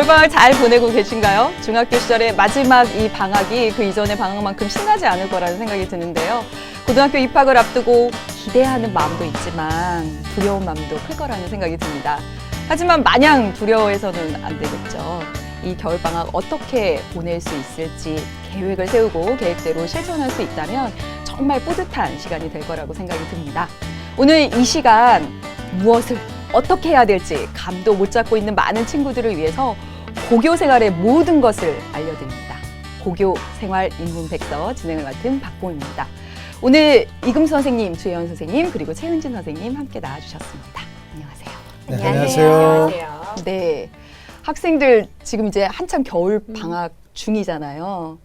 겨울방학 잘 보내고 계신가요? 중학교 시절의 마지막 이 방학이 그 이전의 방학만큼 신나지 않을 거라는 생각이 드는데요. 고등학교 입학을 앞두고 기대하는 마음도 있지만 두려운 마음도 클 거라는 생각이 듭니다. 하지만 마냥 두려워해서는 안 되겠죠. 이 겨울방학 어떻게 보낼 수 있을지 계획을 세우고 계획대로 실천할 수 있다면 정말 뿌듯한 시간이 될 거라고 생각이 듭니다. 오늘 이 시간 무엇을 어떻게 해야 될지 감도 못 잡고 있는 많은 친구들을 위해서 고교 생활의 모든 것을 알려드립니다. 고교 생활 입문백서 진행을 맡은 박보입니다. 오늘 이금 선생님, 주혜연 선생님, 그리고 최은진 선생님 함께 나와주셨습니다. 안녕하세요. 네, 안녕하세요. 네, 학생들 지금 이제 한참 겨울 방학 중이잖아요.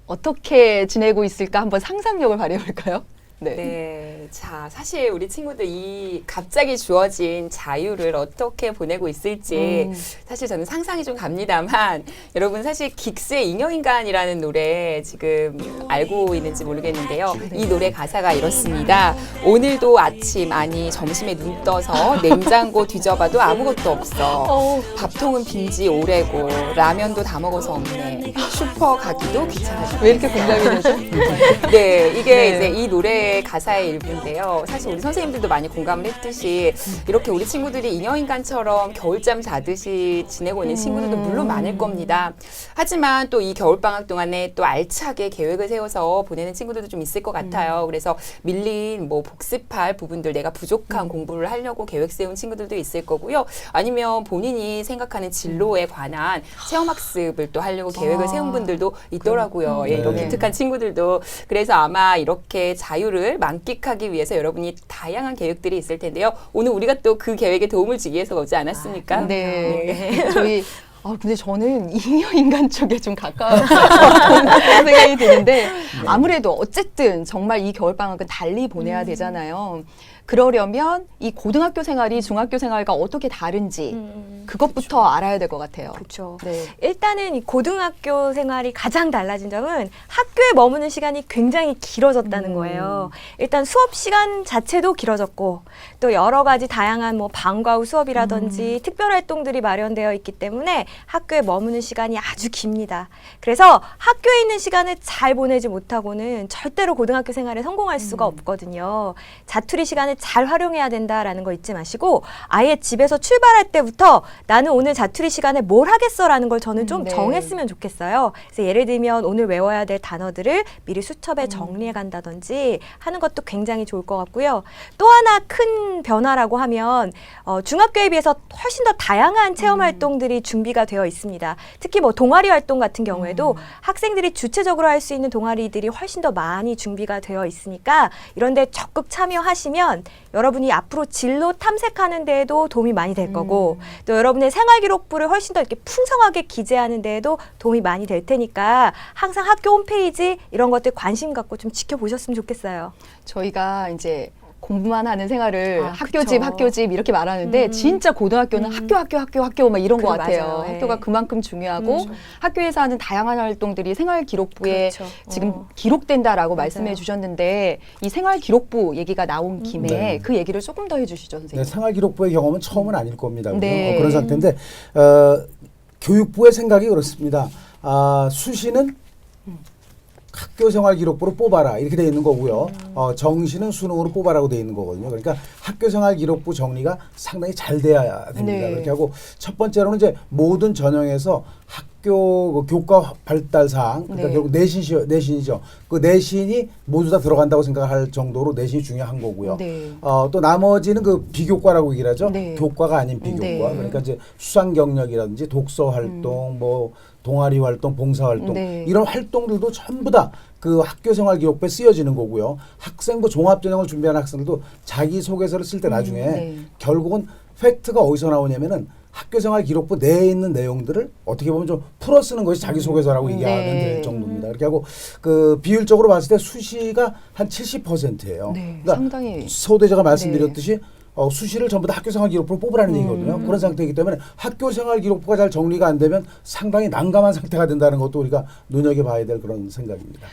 어떻게 지내고 있을까 한번 상상력을 발휘해볼까요? 네. 자, 사실 우리 친구들 이 갑자기 주어진 자유를 어떻게 보내고 있을지 사실 저는 상상이 좀 갑니다만 여러분 사실 긱스의 인형인간이라는 노래 지금 알고 있는지 모르겠는데요. 이 노래 가사가 이렇습니다. 오늘도 아침 아니 점심에 눈 떠서 냉장고 뒤져봐도 아무것도 없어. 밥통은 빈지 오래고 라면도 다 먹어서 없네. 슈퍼 가기도 귀찮아져. 왜 이렇게 공감이 되죠? 네, 이게 네. 이제 이 노래 가사의 일부인데요. 사실 우리 선생님들도 많이 공감을 했듯이 이렇게 우리 친구들이 인형인간처럼 겨울잠 자듯이 지내고 있는 친구들도 물론 많을 겁니다. 하지만 또 이 겨울방학 동안에 또 알차게 계획을 세워서 보내는 친구들도 좀 있을 것 같아요. 그래서 밀린 뭐 복습할 부분들 내가 부족한 공부를 하려고 계획 세운 친구들도 있을 거고요. 아니면 본인이 생각하는 진로에 관한 체험학습을 또 하려고 계획을 세운 분들도 있더라고요. 예, 이런 기특한 친구들도. 그래서 아마 이렇게 자유를 만끽하기 위해서 여러분이 다양한 계획들이 있을 텐데요. 오늘 우리가 또 그 계획에 도움을 주기 위해서 오지 않았습니까? 네. 저희 근데 저는 인형인간 쪽에 좀 가까운 생각이 드는데 아무래도 어쨌든 정말 이 겨울방학은 달리 보내야 되잖아요. 그러려면 이 고등학교 생활이 중학교 생활과 어떻게 다른지 그것부터 알아야 될 것 같아요. 그렇죠. 네. 일단은 이 고등학교 생활이 가장 달라진 점은 학교에 머무는 시간이 굉장히 길어졌다는 거예요. 일단 수업 시간 자체도 길어졌고 또 여러 가지 다양한 뭐 방과 후 수업이라든지 특별 활동들이 마련되어 있기 때문에 학교에 머무는 시간이 아주 깁니다. 그래서 학교에 있는 시간을 잘 보내지 못하고는 절대로 고등학교 생활에 성공할 수가 없거든요. 자투리 시간을 잘 활용해야 된다라는 거 잊지 마시고 아예 집에서 출발할 때부터 나는 오늘 자투리 시간에 뭘 하겠어라는 걸 저는 좀 네. 정했으면 좋겠어요. 그래서 예를 들면 오늘 외워야 될 단어들을 미리 수첩에 정리해 간다든지 하는 것도 굉장히 좋을 것 같고요. 또 하나 큰 변화라고 하면 중학교에 비해서 훨씬 더 다양한 체험 활동들이 준비가 되어 있습니다. 특히 뭐 동아리 활동 같은 경우에도 학생들이 주체적으로 할 수 있는 동아리들이 훨씬 더 많이 준비가 되어 있으니까 이런 데 적극 참여하시면 여러분이 앞으로 진로 탐색하는 데에도 도움이 많이 될 거고 또 여러분의 생활기록부를 훨씬 더 이렇게 풍성하게 기재하는 데에도 도움이 많이 될 테니까 항상 학교 홈페이지 이런 것들 관심 갖고 좀 지켜보셨으면 좋겠어요. 저희가 이제 공부만 하는 생활을 그쵸. 학교집 이렇게 말하는데 진짜 고등학교는 학교 막 이런 것 그래, 같아요. 맞아요. 예. 학교가 그만큼 중요하고 학교에서 하는 다양한 활동들이 생활 기록부에 그렇죠. 지금 기록된다라고 맞아요. 말씀해 주셨는데 이 생활 기록부 얘기가 나온 김에 네. 그 얘기를 조금 더 해주시죠, 네, 선생님. 생활기록부의 경험은 처음은 아닐 겁니다. 네. 그런 상태인데 교육부의 생각이 그렇습니다. 수시는 학교 생활 기록부로 뽑아라 이렇게 돼 있는 거고요. 정시는 수능으로 뽑아라고 돼 있는 거거든요. 그러니까 학교 생활 기록부 정리가 상당히 잘 돼야 됩니다. 네. 그렇게 하고 첫 번째로는 이제 모든 전형에서 학교 그 교과 발달 사항 그러니까 네. 결국 내신이죠. 그 내신이 모두 다 들어간다고 생각할 정도로 내신이 중요한 거고요. 네. 또 나머지는 그 비교과라고 얘기를 하죠. 네. 교과가 아닌 비교과. 네. 그러니까 이제 수상 경력이라든지 독서 활동, 뭐 동아리 활동, 봉사 활동 네. 이런 활동들도 전부 다 그 학교 생활 기록부에 쓰여지는 거고요. 학생부 종합 전형을 준비하는 학생들도 자기 소개서를 쓸 때 나중에 네. 결국은 팩트가 어디서 나오냐면은 학교 생활 기록부 내에 있는 내용들을 어떻게 보면 좀 풀어 쓰는 것이 자기 소개서라고 얘기하면 네. 될 정도입니다. 그렇게 하고 그 비율적으로 봤을 때 수시가 한 70%예요. 네, 그러니까 상당히 소대자가 말씀드렸듯이 수시를 전부 다 학교생활기록부로 뽑으라는 얘기거든요. 그런 상태이기 때문에 학교생활기록부가 잘 정리가 안 되면 상당히 난감한 상태가 된다는 것도 우리가 눈여겨봐야 될 그런 생각입니다.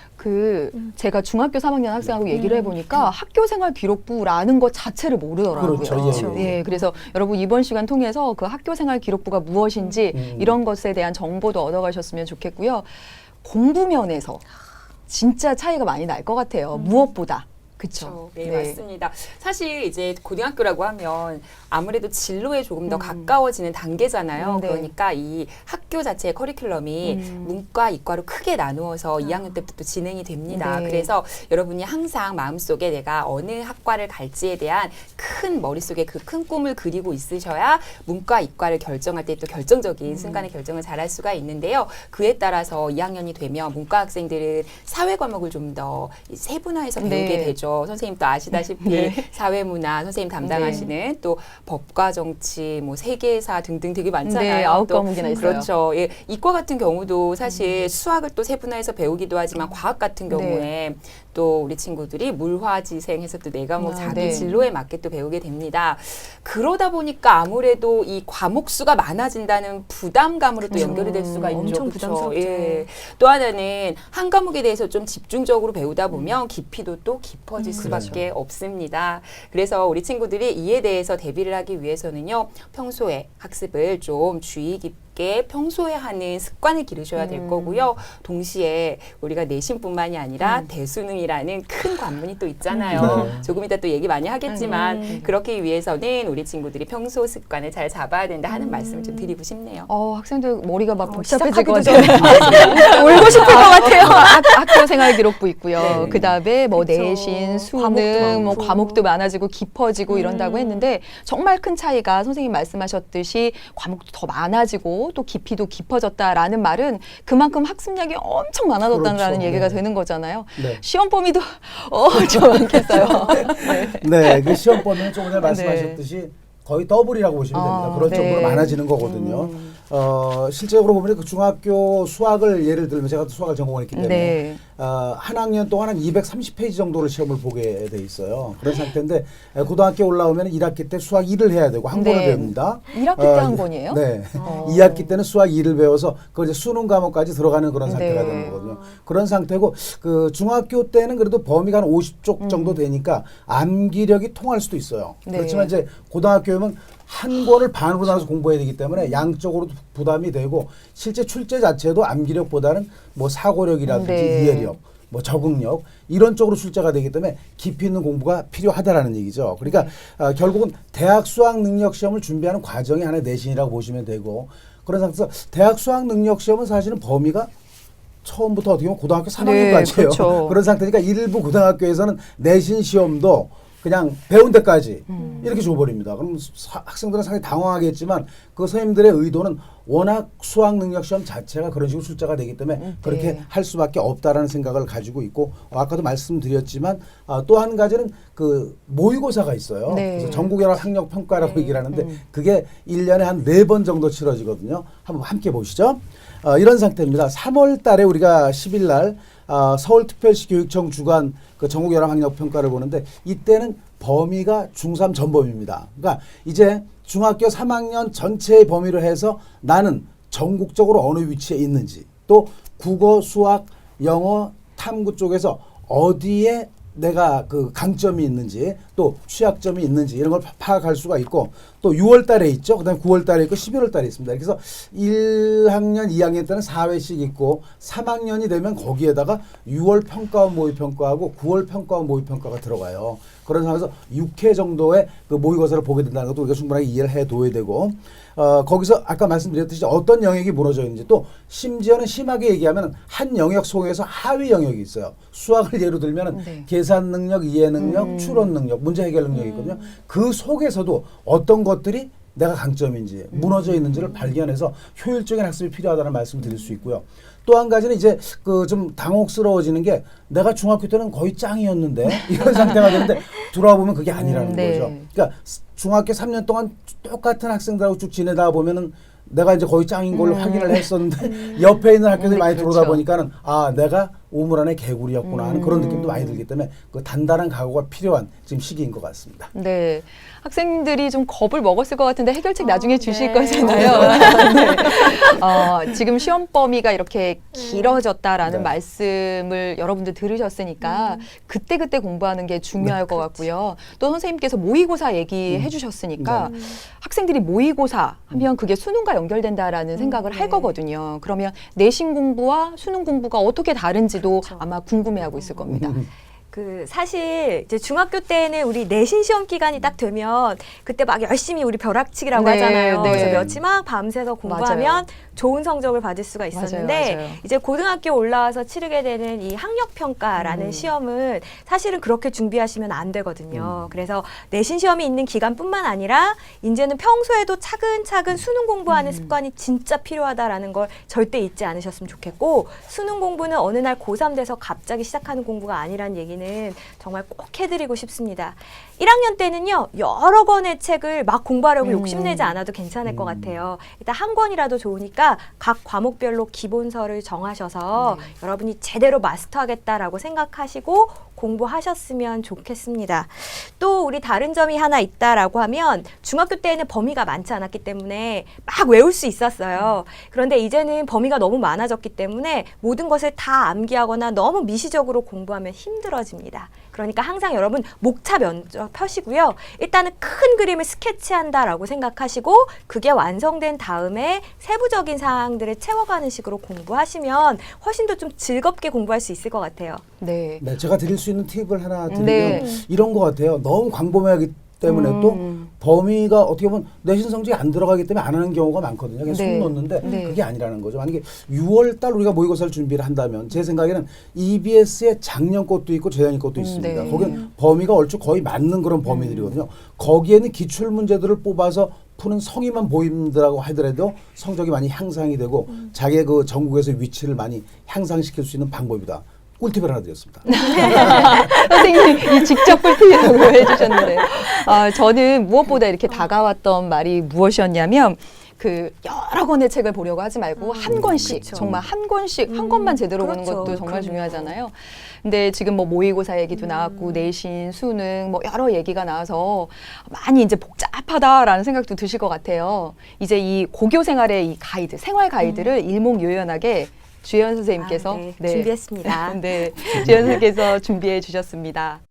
제가 중학교 3학년 학생하고 얘기를 해보니까 학교생활기록부라는 것 자체를 모르더라고요. 그렇죠. 예, 그래서 여러분 이번 시간 통해서 그 학교생활기록부가 무엇인지 이런 것에 대한 정보도 얻어가셨으면 좋겠고요. 공부 면에서 진짜 차이가 많이 날 것 같아요. 무엇보다. 그렇죠. 네, 맞습니다. 사실 이제 고등학교라고 하면 아무래도 진로에 조금 더 가까워지는 단계잖아요. 네. 그러니까 이 학교 자체의 커리큘럼이 문과, 이과로 크게 나누어서 2학년 때부터 진행이 됩니다. 네. 그래서 여러분이 항상 마음속에 내가 어느 학과를 갈지에 대한 큰 머릿속에 그 큰 꿈을 그리고 있으셔야 문과, 이과를 결정할 때 또 결정적인 순간에 결정을 잘할 수가 있는데요. 그에 따라서 2학년이 되면 문과 학생들은 사회 과목을 좀 더 세분화해서 배우게 네. 되죠. 선생님 또 아시다시피 사회문화 선생님 담당하시는 또 법과 정치, 뭐 세계사 등등 되게 많잖아요. 네, 9 또 과목이나 있어요. 그렇죠. 예, 이과 같은 경우도 사실 수학을 또 세분화해서 배우기도 하지만 과학 같은 경우에 또 우리 친구들이 물화지생해서 또 4과목 자기 네. 진로에 맞게 또 배우게 됩니다. 그러다 보니까 아무래도 이 과목 수가 많아진다는 부담감으로 또 연결이 될 수가 있죠. 엄청 그렇죠? 부담스럽죠. 예. 또 하나는 한 과목에 대해서 좀 집중적으로 배우다 보면 깊이도 또 깊어질 수밖에 없습니다. 그래서 우리 친구들이 이에 대해서 대비를 하기 위해서는요. 평소에 학습을 좀 주의 깊게 평소에 하는 습관을 기르셔야 될 거고요. 동시에 우리가 내신뿐만이 아니라 대수능이라는 큰 관문이 또 있잖아요. 조금 이따 또 얘기 많이 하겠지만 그렇기 위해서는 우리 친구들이 평소 습관을 잘 잡아야 된다 하는 말씀을 좀 드리고 싶네요. 학생들 머리가 막 복잡해질 것 시작하기도 같아요. 울고 싶을 것 같아요. 학교생활기록부 있고요. 네. 그다음에 뭐 그쵸. 내신, 과목도 수능, 뭐 많고. 과목도 많아지고 깊어지고 이런다고 했는데 정말 큰 차이가 선생님 말씀하셨듯이 과목도 더 많아지고 또 깊이도 깊어졌다라는 말은 그만큼 학습량이 엄청 많아졌다는 그렇죠. 얘기가 네. 되는 거잖아요. 네. 시험 범위도 좀 많겠어요. 네, 그 시험 범위는 조금 전에 말씀하셨듯이 거의 더블이라고 보시면 됩니다. 그런 네. 정도로 많아지는 거거든요. 실제적으로 보면 그 중학교 수학을 예를 들면 제가 수학을 전공했기 때문에 네. 한 학년 동안 한 230페이지 정도를 시험을 보게 돼 있어요. 그런 상태인데 고등학교 올라오면 1학기 때 수학 2를 해야 되고 한 권을 네. 배웁니다. 1학기 때 한 권이에요? 네. 2학기 때는 수학 2를 배워서 그 이제 수능 과목까지 들어가는 그런 상태가 네. 되는 거거든요. 그런 상태고 그 중학교 때는 그래도 범위가 한 50쪽 정도 되니까 암기력이 통할 수도 있어요. 네. 그렇지만 이제 고등학교면 한 권을 반으로 나눠서 공부해야 되기 때문에 양쪽으로 부담이 되고 실제 출제 자체도 암기력보다는 뭐 사고력이라든지 네. 이해력, 뭐 적응력 이런 쪽으로 출제가 되기 때문에 깊이 있는 공부가 필요하다라는 얘기죠. 그러니까 결국은 대학 수학 능력 시험을 준비하는 과정이 하나의 내신이라고 보시면 되고 그런 상태에서 대학 수학 능력 시험은 사실은 범위가 처음부터 어떻게 보면 고등학교 3학년까지예요. 그렇죠. 그런 상태니까 일부 고등학교에서는 내신 시험도 그냥 배운 데까지 이렇게 줘버립니다. 그럼 학생들은 상당히 당황하겠지만 그 선생님들의 의도는 워낙 수학 능력 시험 자체가 그런 식으로 출제가 되기 때문에 그렇게 할 수밖에 없다라는 생각을 가지고 있고 아까도 말씀드렸지만 또 한 가지는 그 모의고사가 있어요. 네. 그래서 전국연합 학력평가라고 얘기를 하는데 그게 1년에 한 4번 정도 치러지거든요. 한번 함께 보시죠. 이런 상태입니다. 3월 달에 우리가 10일 날 서울특별시 교육청 주관 그 전국연합학력평가를 보는데 이때는 범위가 중3 전범위입니다. 그러니까 이제 중학교 3학년 전체의 범위로 해서 나는 전국적으로 어느 위치에 있는지 또 국어, 수학, 영어, 탐구 쪽에서 어디에 내가 그 강점이 있는지 또 취약점이 있는지 이런 걸 파악할 수가 있고 또 6월 달에 있죠. 그다음에 9월 달에 있고 11월 달에 있습니다. 그래서 1학년, 2학년 때는 4회씩 있고 3학년이 되면 거기에다가 6월 평가원 모의 평가하고 9월 평가원 모의 평가가 들어가요. 그런 상황에서 6회 정도의 그 모의고사를 보게 된다는 것도 우리가 충분하게 이해를 해둬야 되고 거기서 아까 말씀드렸듯이 어떤 영역이 무너져 있는지 또 심지어는 심하게 얘기하면 한 영역 속에서 하위 영역이 있어요. 수학을 예로 들면 네. 계산 능력, 이해 능력, 추론 능력, 문제 해결 능력이 있거든요. 그 속에서도 어떤 것들이 내가 강점인지 무너져 있는지를 발견해서 효율적인 학습이 필요하다는 말씀을 드릴 수 있고요. 또 한 가지는 이제 그 좀 당혹스러워지는 게 내가 중학교 때는 거의 짱이었는데 이런 상태가 되는데 돌아보면 그게 아니라는 네. 거죠. 그러니까 중학교 3년 동안 똑같은 학생들하고 쭉 지내다 보면은 내가 이제 거의 짱인 걸로 확인을 했었는데 옆에 있는 학교들이 많이 그렇죠. 들어오다 보니까는 아 내가 우물 안에 개구리였구나 하는 그런 느낌도 많이 들기 때문에 그 단단한 각오가 필요한 지금 시기인 것 같습니다. 네. 학생들이 좀 겁을 먹었을 것 같은데 해결책 아, 나중에 주실 네. 거잖아요. 네. 지금 시험 범위가 이렇게 길어졌다라는 말씀을 여러분들 들으셨으니까 그때그때 공부하는 게 중요할 것 같고요. 또 선생님께서 모의고사 얘기해 주셨으니까 학생들이 모의고사 하면 그게 수능과 연결된다라는 생각을 할 네. 거거든요. 그러면 내신 공부와 수능 공부가 어떻게 다른지도 그렇죠. 아마 궁금해하고 있을 겁니다. 그 사실 이제 중학교 때는 우리 내신 시험 기간이 딱 되면 그때 막 열심히 우리 벼락치기라고 네, 하잖아요. 네. 그래서 며칠 막 밤새서 공부하면 맞아요. 좋은 성적을 받을 수가 있었는데 맞아요. 이제 고등학교 올라와서 치르게 되는 이 학력 평가라는 시험은 사실은 그렇게 준비하시면 안 되거든요. 그래서 내신 시험이 있는 기간뿐만 아니라 이제는 평소에도 차근차근 수능 공부하는 습관이 진짜 필요하다라는 걸 절대 잊지 않으셨으면 좋겠고 수능 공부는 어느 날 고3 돼서 갑자기 시작하는 공부가 아니란 얘기는 정말 꼭 해드리고 싶습니다. 1학년 때는요, 여러 권의 책을 막 공부하려고 욕심내지 않아도 괜찮을 것 같아요. 일단 한 권이라도 좋으니까 각 과목별로 기본서를 정하셔서 여러분이 제대로 마스터하겠다라고 생각하시고 공부하셨으면 좋겠습니다. 또 우리 다른 점이 하나 있다라고 하면 중학교 때에는 범위가 많지 않았기 때문에 막 외울 수 있었어요. 그런데 이제는 범위가 너무 많아졌기 때문에 모든 것을 다 암기하거나 너무 미시적으로 공부하면 힘들어집니다. 그러니까 항상 여러분 목차 면적 펴시고요. 일단은 큰 그림을 스케치한다라고 생각하시고 그게 완성된 다음에 세부적인 사항들을 채워가는 식으로 공부하시면 훨씬 더 좀 즐겁게 공부할 수 있을 것 같아요. 네. 네, 제가 드릴 수 있는 팁을 하나 드리면 네. 이런 것 같아요. 너무 광범위하기 때문에 또 범위가 어떻게 보면 내신 성적이 안 들어가기 때문에 안 하는 경우가 많거든요. 그냥 네. 손 놓는데 네. 그게 아니라는 거죠. 만약에 6월 달 우리가 모의고사를 준비를 한다면 제 생각에는 EBS의 작년 것도 있고 재작년 것도 있습니다. 네. 거기는 범위가 얼추 거의 맞는 그런 범위들이거든요. 거기에는 기출 문제들을 뽑아서 푸는 성의만 보인다고 하더라도 성적이 많이 향상이 되고 자기의 그 전국에서 위치를 많이 향상시킬 수 있는 방법이다. 꿀팁을 하나 드렸습니다. 선생님이 직접 꿀팁이라고 해주셨는데 저는 무엇보다 이렇게 다가왔던 말이 무엇이었냐면 그 여러 권의 책을 보려고 하지 말고 한 권씩 그쵸. 정말 한 권씩 한 권만 제대로 보는 그렇죠. 것도 정말 그럼요. 중요하잖아요. 근데 지금 뭐 모의고사 얘기도 나왔고 내신, 수능 뭐 여러 얘기가 나와서 많이 이제 복잡하다라는 생각도 드실 것 같아요. 이제 이 고교 생활의 이 가이드, 생활 가이드를 일목요연하게 주연 선생님께서 네, 준비했습니다. 네, 주연 선생님께서 준비해 주셨습니다.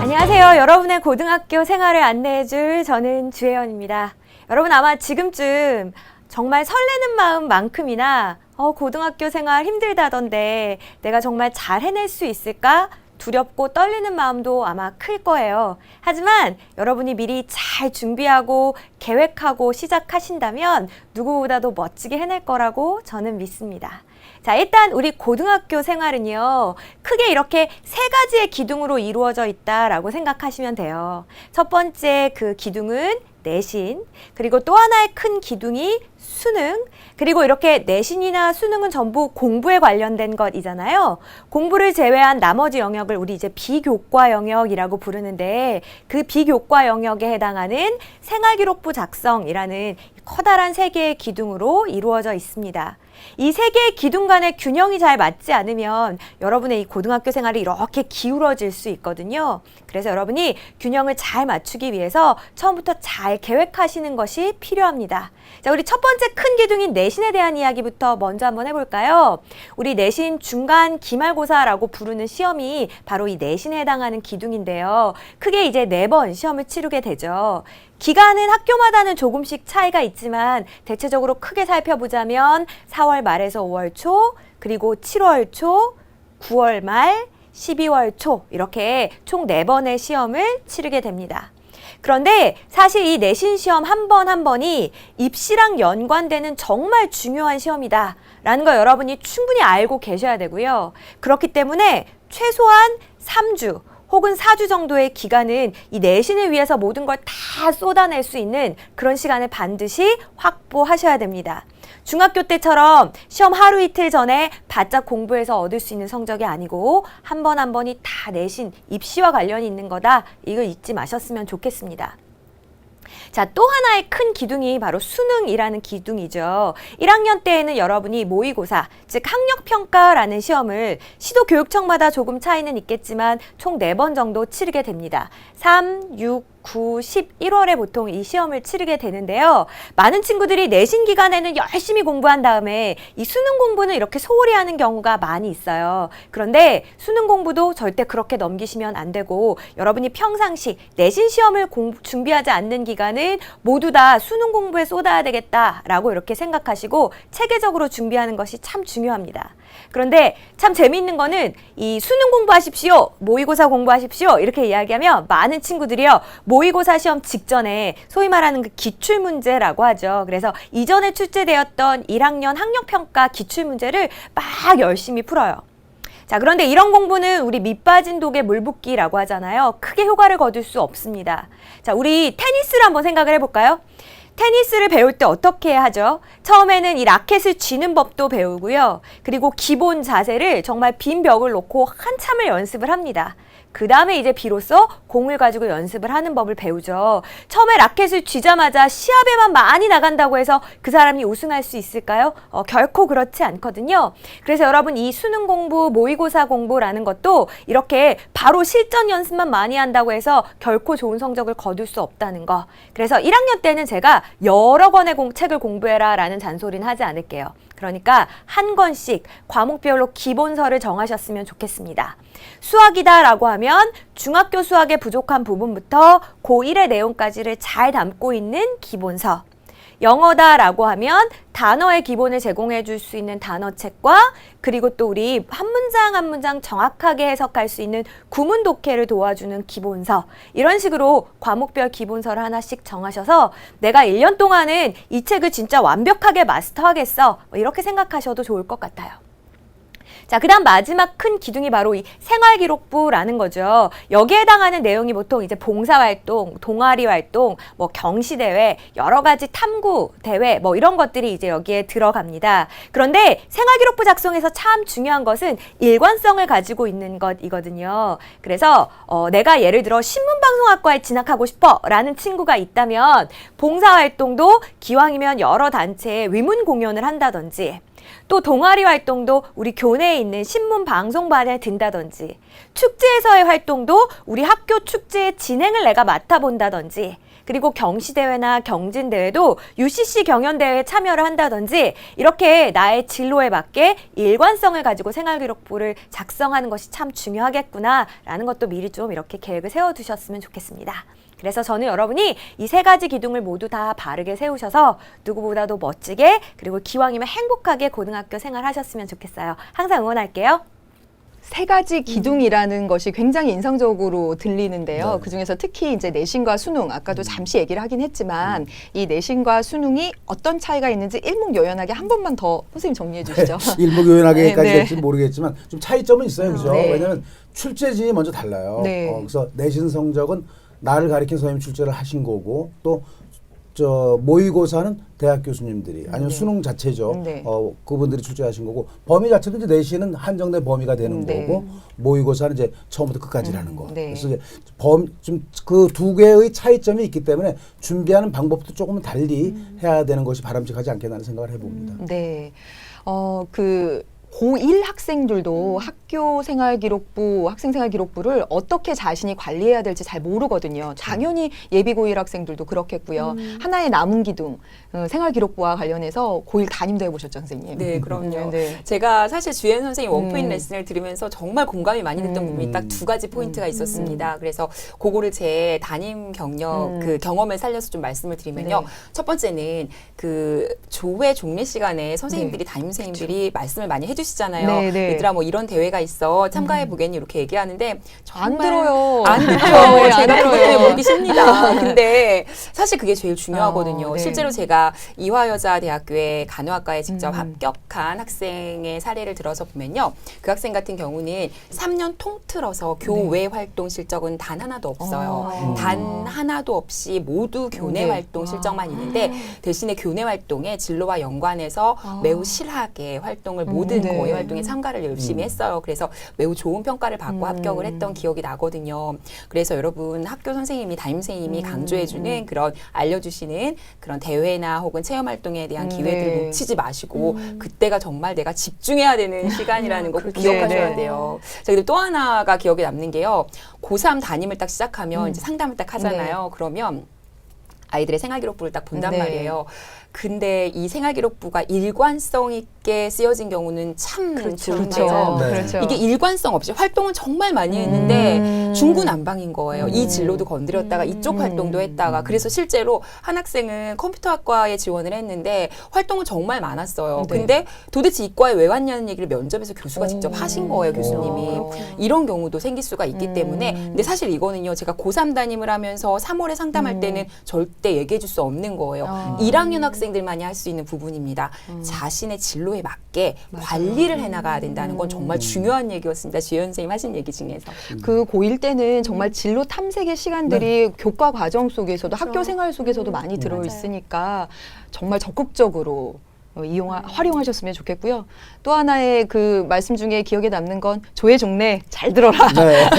안녕하세요. 여러분의 고등학교 생활을 안내해줄 저는 주혜연입니다. 여러분 아마 지금쯤 정말 설레는 마음만큼이나 고등학교 생활 힘들다던데 내가 정말 잘 해낼 수 있을까? 두렵고 떨리는 마음도 아마 클 거예요. 하지만 여러분이 미리 잘 준비하고 계획하고 시작하신다면 누구보다도 멋지게 해낼 거라고 저는 믿습니다. 자, 일단 우리 고등학교 생활은요, 크게 이렇게 세 가지의 기둥으로 이루어져 있다라고 생각하시면 돼요. 첫 번째 그 기둥은 내신, 그리고 또 하나의 큰 기둥이 수능, 그리고 이렇게 내신이나 수능은 전부 공부에 관련된 것이잖아요. 공부를 제외한 나머지 영역을 우리 이제 비교과 영역이라고 부르는데 그 비교과 영역에 해당하는 생활기록부 작성이라는 커다란 세 개의 기둥으로 이루어져 있습니다. 이 세 개의 기둥 간의 균형이 잘 맞지 않으면 여러분의 이 고등학교 생활이 이렇게 기울어질 수 있거든요. 그래서 여러분이 균형을 잘 맞추기 위해서 처음부터 잘 계획하시는 것이 필요합니다. 자, 우리 첫 번째 큰 기둥인 내신에 대한 이야기부터 먼저 한번 해볼까요? 우리 내신 중간 기말고사라고 부르는 시험이 바로 이 내신에 해당하는 기둥인데요. 크게 이제 4번 시험을 치르게 되죠. 기간은 학교마다는 조금씩 차이가 있지만 대체적으로 크게 살펴보자면 4월 말에서 5월 초, 그리고 7월 초, 9월 말, 12월 초 이렇게 총 4번의 시험을 치르게 됩니다. 그런데 사실 이 내신 시험 한 번 한 번이 입시랑 연관되는 정말 중요한 시험이다 라는 거 여러분이 충분히 알고 계셔야 되고요. 그렇기 때문에 최소한 3주 혹은 4주 정도의 기간은 이 내신을 위해서 모든 걸 다 쏟아낼 수 있는 그런 시간을 반드시 확보하셔야 됩니다. 중학교 때처럼 시험 하루 이틀 전에 바짝 공부해서 얻을 수 있는 성적이 아니고 한 번 한 번이 다 내신, 입시와 관련이 있는 거다. 이걸 잊지 마셨으면 좋겠습니다. 자, 또 하나의 큰 기둥이 바로 수능이라는 기둥이죠. 1학년 때에는 여러분이 모의고사, 즉 학력평가라는 시험을 시도교육청마다 조금 차이는 있겠지만 총 4번 정도 치르게 됩니다. 3, 6, 9, 10, 1월에 보통 이 시험을 치르게 되는데요. 많은 친구들이 내신 기간에는 열심히 공부한 다음에 이 수능 공부는 이렇게 소홀히 하는 경우가 많이 있어요. 그런데 수능 공부도 절대 그렇게 넘기시면 안 되고 여러분이 평상시 내신 시험을 준비하지 않는 기간은 모두 다 수능 공부에 쏟아야 되겠다라고 이렇게 생각하시고 체계적으로 준비하는 것이 참 중요합니다. 그런데 참 재미있는 거는 이 수능 공부하십시오, 모의고사 공부하십시오 이렇게 이야기하면 많은 친구들이요 모의고사 시험 직전에 소위 말하는 그 기출문제라고 하죠. 그래서 이전에 출제되었던 1학년 학력평가 기출문제를 막 열심히 풀어요. 자, 그런데 이런 공부는 우리 밑빠진 독에 물 붓기라고 하잖아요. 크게 효과를 거둘 수 없습니다. 자, 우리 테니스를 한번 생각을 해볼까요? 테니스를 배울 때 어떻게 하죠? 처음에는 이 라켓을 쥐는 법도 배우고요. 그리고 기본 자세를 정말 빈 벽을 놓고 한참을 연습을 합니다. 그 다음에 이제 비로소 공을 가지고 연습을 하는 법을 배우죠. 처음에 라켓을 쥐자마자 시합에만 많이 나간다고 해서 그 사람이 우승할 수 있을까요? 결코 그렇지 않거든요. 그래서 여러분 이 수능 공부, 모의고사 공부라는 것도 이렇게 바로 실전 연습만 많이 한다고 해서 결코 좋은 성적을 거둘 수 없다는 거. 그래서 1학년 때는 제가 여러 권의 책을 공부해라 라는 잔소리는 하지 않을게요. 그러니까 한 권씩 과목별로 기본서를 정하셨으면 좋겠습니다. 수학이다라고 하면 중학교 수학의 부족한 부분부터 고1의 내용까지를 잘 담고 있는 기본서. 영어다라고 하면 단어의 기본을 제공해 줄 수 있는 단어책과 그리고 또 우리 한 문장 한 문장 정확하게 해석할 수 있는 구문 독해를 도와주는 기본서. 이런 식으로 과목별 기본서를 하나씩 정하셔서 내가 1년 동안은 이 책을 진짜 완벽하게 마스터하겠어. 이렇게 생각하셔도 좋을 것 같아요. 자, 그 다음 마지막 큰 기둥이 바로 이 생활기록부라는 거죠. 여기에 해당하는 내용이 보통 이제 봉사활동, 동아리활동, 뭐 경시대회, 여러 가지 탐구대회, 뭐 이런 것들이 이제 여기에 들어갑니다. 그런데 생활기록부 작성에서 참 중요한 것은 일관성을 가지고 있는 것이거든요. 그래서 내가 예를 들어 신문방송학과에 진학하고 싶어 라는 친구가 있다면 봉사활동도 기왕이면 여러 단체에 위문 공연을 한다든지 또 동아리 활동도 우리 교내에 있는 신문 방송반에 든다든지 축제에서의 활동도 우리 학교 축제의 진행을 내가 맡아본다든지 그리고 경시대회나 경진대회도 UCC 경연대회에 참여를 한다든지 이렇게 나의 진로에 맞게 일관성을 가지고 생활기록부를 작성하는 것이 참 중요하겠구나라는 것도 미리 좀 이렇게 계획을 세워두셨으면 좋겠습니다. 그래서 저는 여러분이 이 3가지 기둥을 모두 다 바르게 세우셔서 누구보다도 멋지게 그리고 기왕이면 행복하게 고등학교 생활하셨으면 좋겠어요. 항상 응원할게요. 3가지 기둥이라는 것이 굉장히 인상적으로 들리는데요. 네. 그중에서 특히 이제 내신과 수능, 아까도 잠시 얘기를 하긴 했지만 이 내신과 수능이 어떤 차이가 있는지 일목요연하게 한 번만 더 선생님 정리해 주시죠. 일목요연하게까지 네, 네. 될지는 모르겠지만 좀 차이점은 있어요. 그죠? 네. 왜냐하면 출제진이 먼저 달라요. 네. 그래서 내신 성적은 나를 가리킨 선생님 출제를 하신 거고 또 모의고사는 대학 교수님들이 아니면 수능 자체죠. 네. 그분들이 출제하신 거고 범위 자체도 이제 내신은 한정된 범위가 되는 네. 거고 모의고사는 이제 처음부터 끝까지라는 거. 네. 그래서 이제 좀 그 두 개의 차이점이 있기 때문에 준비하는 방법도 조금은 달리 해야 되는 것이 바람직하지 않겠나 생각을 해봅니다. 네. 고1 학생들도 학교 생활기록부, 학생생활기록부를 어떻게 자신이 관리해야 될지 잘 모르거든요. 당연히 예비 고1 학생들도 그렇겠고요. 하나의 남은 기둥, 생활기록부와 관련해서 고1 담임도 해보셨죠, 선생님? 네, 그럼요. 네. 제가 사실 주연 선생님 원포인트 레슨을 들으면서 정말 공감이 많이 됐던 부분이 딱 2가지 포인트가 있었습니다. 그래서 그거를 제 담임 경력, 그 경험을 살려서 좀 말씀을 드리면요. 네. 첫 번째는 그 조회 종례 시간에 선생님들이, 네. 담임 선생님들이 말씀을 많이 해주시잖아요. 네, 네. 얘들아 뭐 이런 대회가 있어. 참가해 보겠니? 이렇게 얘기하는데 정말 안 들어요. 안 네, 들어요. 안 제가 들어요. 그것 때문에 먹기 쉽니다. 근데 사실 그게 제일 중요하거든요. 네. 실제로 제가 이화여자대학교의 간호학과에 직접 음. 합격한 학생의 사례를 들어서 보면요. 그 학생 같은 경우는 3년 통틀어서 교외 활동 실적은 단 하나도 없어요. 단 하나도 없이 모두 교내 네. 활동 실적만 있는데 대신에 교내 활동에 진로와 연관해서 매우 실하게 활동을 모든 네. 거의 활동에 참가를 열심히 했어요. 그래서 매우 좋은 평가를 받고 합격을 했던 기억이 나거든요. 그래서 여러분 학교 선생님이 담임 선생님이 강조해주는 그런 알려주시는 그런 대회나 혹은 체험 활동에 대한 기회들을 네. 놓치지 마시고 그때가 정말 내가 집중해야 되는 시간이라는 거 꼭 그렇죠. 기억하셔야 네. 돼요. 자, 근데 또 하나가 기억에 남는 게요. 고3 담임을 딱 시작하면 이제 상담을 딱 하잖아요. 그러면 아이들의 생활기록부를 딱 본단 네. 말이에요. 근데 이 생활기록부가 일관성 있게 쓰여진 경우는 참 좋은데요. 네. 그렇죠. 이게 일관성 없이 활동은 정말 많이 했는데 중구난방인 거예요. 이 진로도 건드렸다가 이쪽 활동도 했다가 그래서 실제로 한 학생은 컴퓨터학과에 지원을 했는데 활동은 정말 많았어요. 네. 근데 도대체 이과에 왜 왔냐는 얘기를 면접에서 교수가 직접 하신 거예요, 교수님이. 이런 경우도 생길 수가 있기 때문에 근데 사실 이거는요. 제가 고3 담임을 하면서 3월에 상담할 때는 절대 얘기해 줄 수 없는 거예요. 1학년 학생들만이 할 수 있는 부분입니다. 자신의 진로에 맞게 관리를 해나가야 된다는 건 정말 중요한 얘기였습니다. 주연 선생님 하신 얘기 중에서. 그 고1 때는 정말 진로 탐색의 시간들이 교과 과정 속에서도 학교 생활 속에서도 많이 들어 있으니까 정말 적극적으로 활용하셨으면 좋겠고요. 또 하나의 그 말씀 중에 기억에 남는 건 조회 종래 잘 들어라. 네.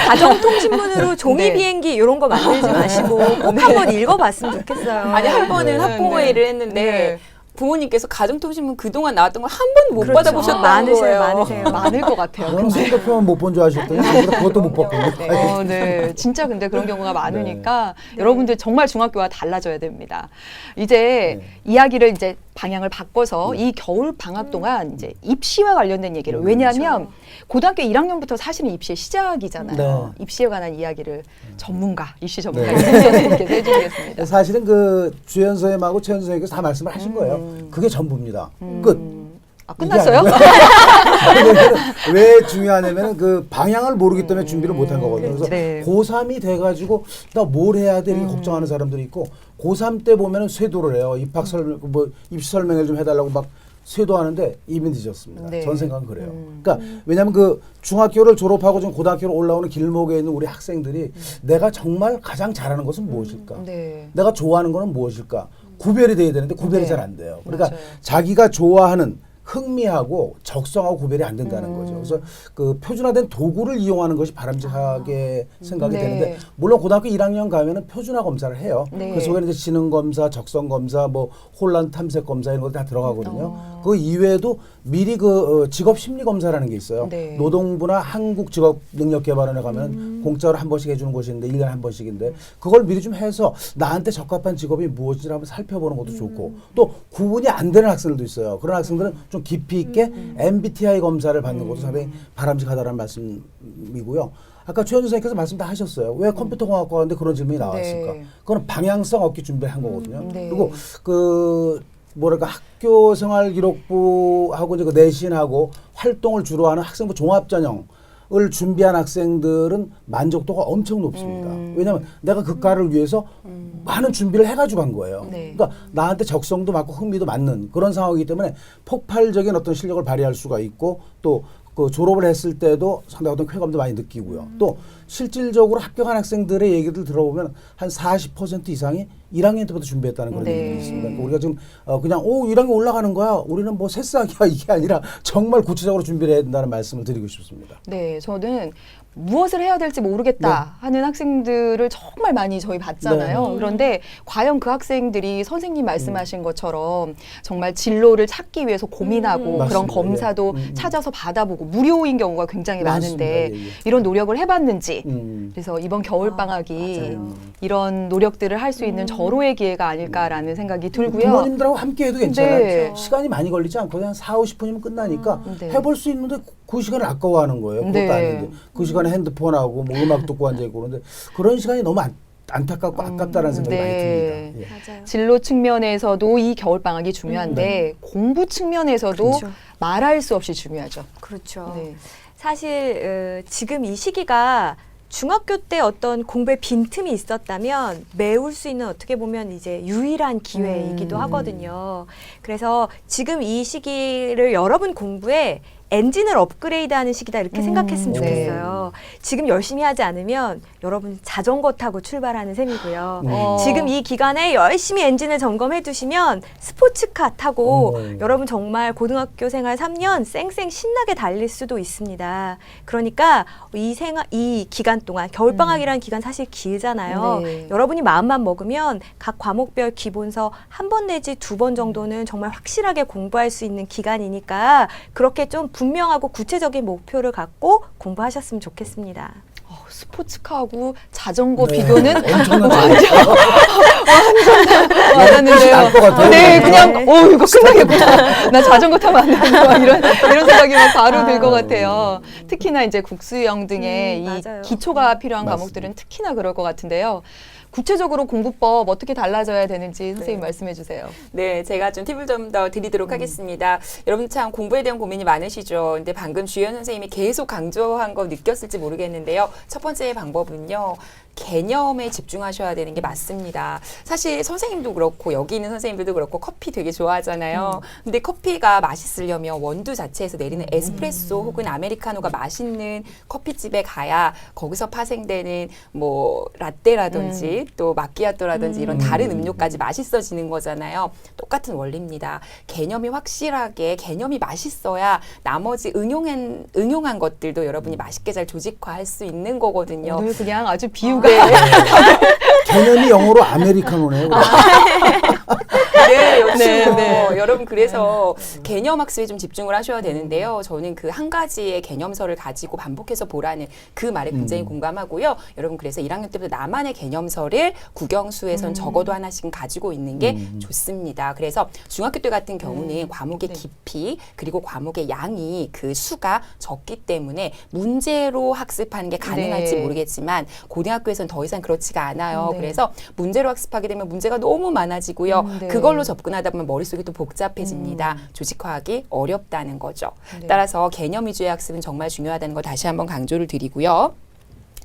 가정통신문으로 종이 네. 비행기 이런 거 만들지 마시고 꼭 한번 읽어봤으면 좋겠어요. 아니 한 번은 네. 학부모회의를 했는데 네. 부모님께서 가정통신문 그동안 나왔던 걸 한 번도 못 그렇죠. 받아보셨다는 많으세요, 거예요. 많으세요. 많을 것 같아요. 저는 성적표만 못 본 줄 아셨더니 저보다 그것도 못 봤군요. 네. 진짜 근데 그런 경우가 많으니까 여러분들 정말 중학교와 달라져야 됩니다. 이제 이야기를 이제 방향을 바꿔서 이 겨울 방학 동안 이제 입시와 관련된 얘기를 왜냐하면 고등학교 1학년부터 사실은 입시의 시작이잖아요. 네. 입시에 관한 이야기를 전문가, 입시 전문가 네. 이순 선생님께서 해주시겠습니다. 사실은 그 주연 선생님하고 최연 선생님께서 다 말씀을 하신 거예요. 그게 전부입니다. 끝. 아, 끝났어요? 왜 중요하냐면 그 방향을 모르기 때문에 준비를 못한 거거든요. 그래서 네. 고3이 돼가지고 나 뭘 해야 돼 이렇게 걱정하는 사람들이 있고 고3 때 보면은 쇄도를 해요. 입학 설명, 뭐 입시 설명을 좀 해달라고 막 쇄도하는데 이미 늦었습니다. 네. 전 생각은 그래요. 그러니까 왜냐하면 그 중학교를 졸업하고 좀 고등학교로 올라오는 길목에 있는 우리 학생들이 내가 정말 가장 잘하는 것은 무엇일까? 네. 내가 좋아하는 거는 무엇일까? 구별이 돼야 되는데 구별이 네. 잘 안 돼요. 그러니까 맞아요. 자기가 좋아하는 흥미하고 적성하고 구별이 안 된다는 거죠. 그래서 그 표준화된 도구를 이용하는 것이 바람직하게 생각이 네. 되는데 물론 고등학교 1학년 가면은 표준화 검사를 해요. 네. 그 속에는 이제 지능 검사, 적성 검사, 뭐 혼란 탐색 검사 이런 거 다 들어가거든요. 그 이외에도 미리 그 직업 심리 검사라는 게 있어요. 네. 노동부나 한국직업능력개발원에 가면 공짜로 한 번씩 해주는 곳이 있는데 1년에 한 번씩인데 그걸 미리 좀 해서 나한테 적합한 직업이 무엇인지 한번 살펴보는 것도 좋고 또 구분이 안 되는 학생들도 있어요. 그런 학생들은 좀 깊이 있게 MBTI 검사를 받는 것도 상당히 바람직하다는 말씀이고요. 아까 최현 선생님께서 말씀 다 하셨어요. 왜 컴퓨터공학과인데 그런 질문이 나왔을까? 네. 그건 방향성 없게 준비를 한 거거든요. 네. 그리고 그 뭐랄까 학교 생활 기록부하고 이제 그 내신하고 활동을 주로 하는 학생부 종합 전형을 준비한 학생들은 만족도가 엄청 높습니다. 왜냐하면 내가 그 과를 위해서 많은 준비를 해가지고 간 거예요. 네. 그러니까 나한테 적성도 맞고 흥미도 맞는 그런 상황이기 때문에 폭발적인 어떤 실력을 발휘할 수가 있고 또 그 졸업을 했을 때도 상당히 어떤 쾌감도 많이 느끼고요. 또 실질적으로 합격한 학생들의 얘기를 들어보면 한 40% 이상이 1학년 때부터 준비했다는 그런 네. 얘기가 있습니다. 그러니까 우리가 지금 그냥 1학년 올라가는 거야. 우리는 뭐 새싹이야 이게 아니라 정말 구체적으로 준비를 해야 된다는 말씀을 드리고 싶습니다. 네, 저는 무엇을 해야 될지 모르겠다 하는 학생들을 정말 많이 저희 봤잖아요. 네. 그런데 과연 그 학생들이 선생님 말씀하신 것처럼 정말 진로를 찾기 위해서 고민하고 그런 맞습니다. 검사도 예. 찾아서 받아보고 무료인 경우가 굉장히 맞습니다. 많은데 예, 예. 이런 노력을 해봤는지 음. 그래서 이번 겨울방학이 맞아요. 이런 노력들을 할 수 있는 절호의 기회가 아닐까라는 생각이 들고요. 부모님들하고 함께 해도 괜찮아요. 네. 시간이 많이 걸리지 않고 그냥 4, 50분이면 끝나니까 네. 해볼 수 있는데 그 시간을 아까워하는 거예요. 그것도 네. 아닌데 그 시간에 핸드폰하고 뭐 음악 듣고 앉아있고 그런데 그런 시간이 너무 안타깝고 아깝다는 생각이 많이 네. 듭니다. 예. 맞아요. 진로 측면에서도 이 겨울방학이 중요한데 공부 측면에서도 그렇죠. 말할 수 없이 중요하죠. 그렇죠. 네. 사실 지금 이 시기가 중학교 때 어떤 공부에 빈틈이 있었다면 메울 수 있는 어떻게 보면 이제 유일한 기회이기도 하거든요. 그래서 지금 이 시기를 여러분 공부에 엔진을 업그레이드하는 시기다 이렇게 생각했으면 네. 좋겠어요. 지금 열심히 하지 않으면 여러분 자전거 타고 출발하는 셈이고요. 지금 이 기간에 열심히 엔진을 점검해 두시면 스포츠카 타고 여러분 정말 고등학교 생활 3년 쌩쌩 신나게 달릴 수도 있습니다. 그러니까 이 기간 동안 겨울방학이라는 기간 사실 길잖아요. 네. 여러분이 마음만 먹으면 각 과목별 기본서 한 번 내지 2번 정도는 정말 확실하게 공부할 수 있는 기간이니까 그렇게 좀 분명하고 구체적인 목표를 갖고 공부하셨으면 좋겠습니다. 스포츠카하고 자전거 네. 비교는 엄청난 맞았는데요. 알것 같아요. 네, 네. 그냥 이거 끝나겠구나. 나 자전거 타면 안 되는 거야. 이런 생각이 막 바로 들 것 같아요. 특히나 이제 국수형 등의 이 맞아요. 기초가 필요한 맞습니다. 과목들은 특히나 그럴 것 같은데요. 구체적으로 공부법 어떻게 달라져야 되는지 선생님 말씀해 주세요. 네, 제가 좀 팁을 좀 더 드리도록 하겠습니다. 여러분 참 공부에 대한 고민이 많으시죠. 근데 방금 주연 선생님이 계속 강조한 거 느꼈을지 모르겠는데요. 첫 번째 방법은요. 개념에 집중하셔야 되는 게 맞습니다. 사실 선생님도 그렇고 여기 있는 선생님들도 그렇고 커피 되게 좋아하잖아요. 근데 커피가 맛있으려면 원두 자체에서 내리는 에스프레소 혹은 아메리카노가 맛있는 커피집에 가야 거기서 파생되는 뭐 라떼라든지 또 마끼아또라든지 이런 다른 음료까지 맛있어지는 거잖아요. 똑같은 원리입니다. 개념이 확실하게 개념이 맛있어야 나머지 응용한 것들도 여러분이 맛있게 잘 조직화할 수 있는 거거든요. 오늘 그냥 아주 비유가 개념이 영어로 아메리카노네요. 네, 역시 네, 뭐 네. 여러분 그래서 개념 학습에 좀 집중을 하셔야 되는데요. 저는 그 한 가지의 개념서를 가지고 반복해서 보라는 그 말에 굉장히 공감하고요. 여러분 그래서 1학년 때부터 나만의 개념서를 국영수에선 적어도 하나씩은 가지고 있는 게 좋습니다. 그래서 중학교 때 같은 경우는 과목의 깊이 그리고 과목의 양이 그 수가 적기 때문에 문제로 학습하는 게 가능할지 네. 모르겠지만 고등학교에서는 더 이상 그렇지가 않아요. 네. 그래서 문제로 학습하게 되면 문제가 너무 많아지고요. 네. 그걸로 접근하다 보면 머릿속이 또 복잡해집니다. 조직화하기 어렵다는 거죠. 네. 따라서 개념 위주의 학습은 정말 중요하다는 거 다시 한번 강조를 드리고요.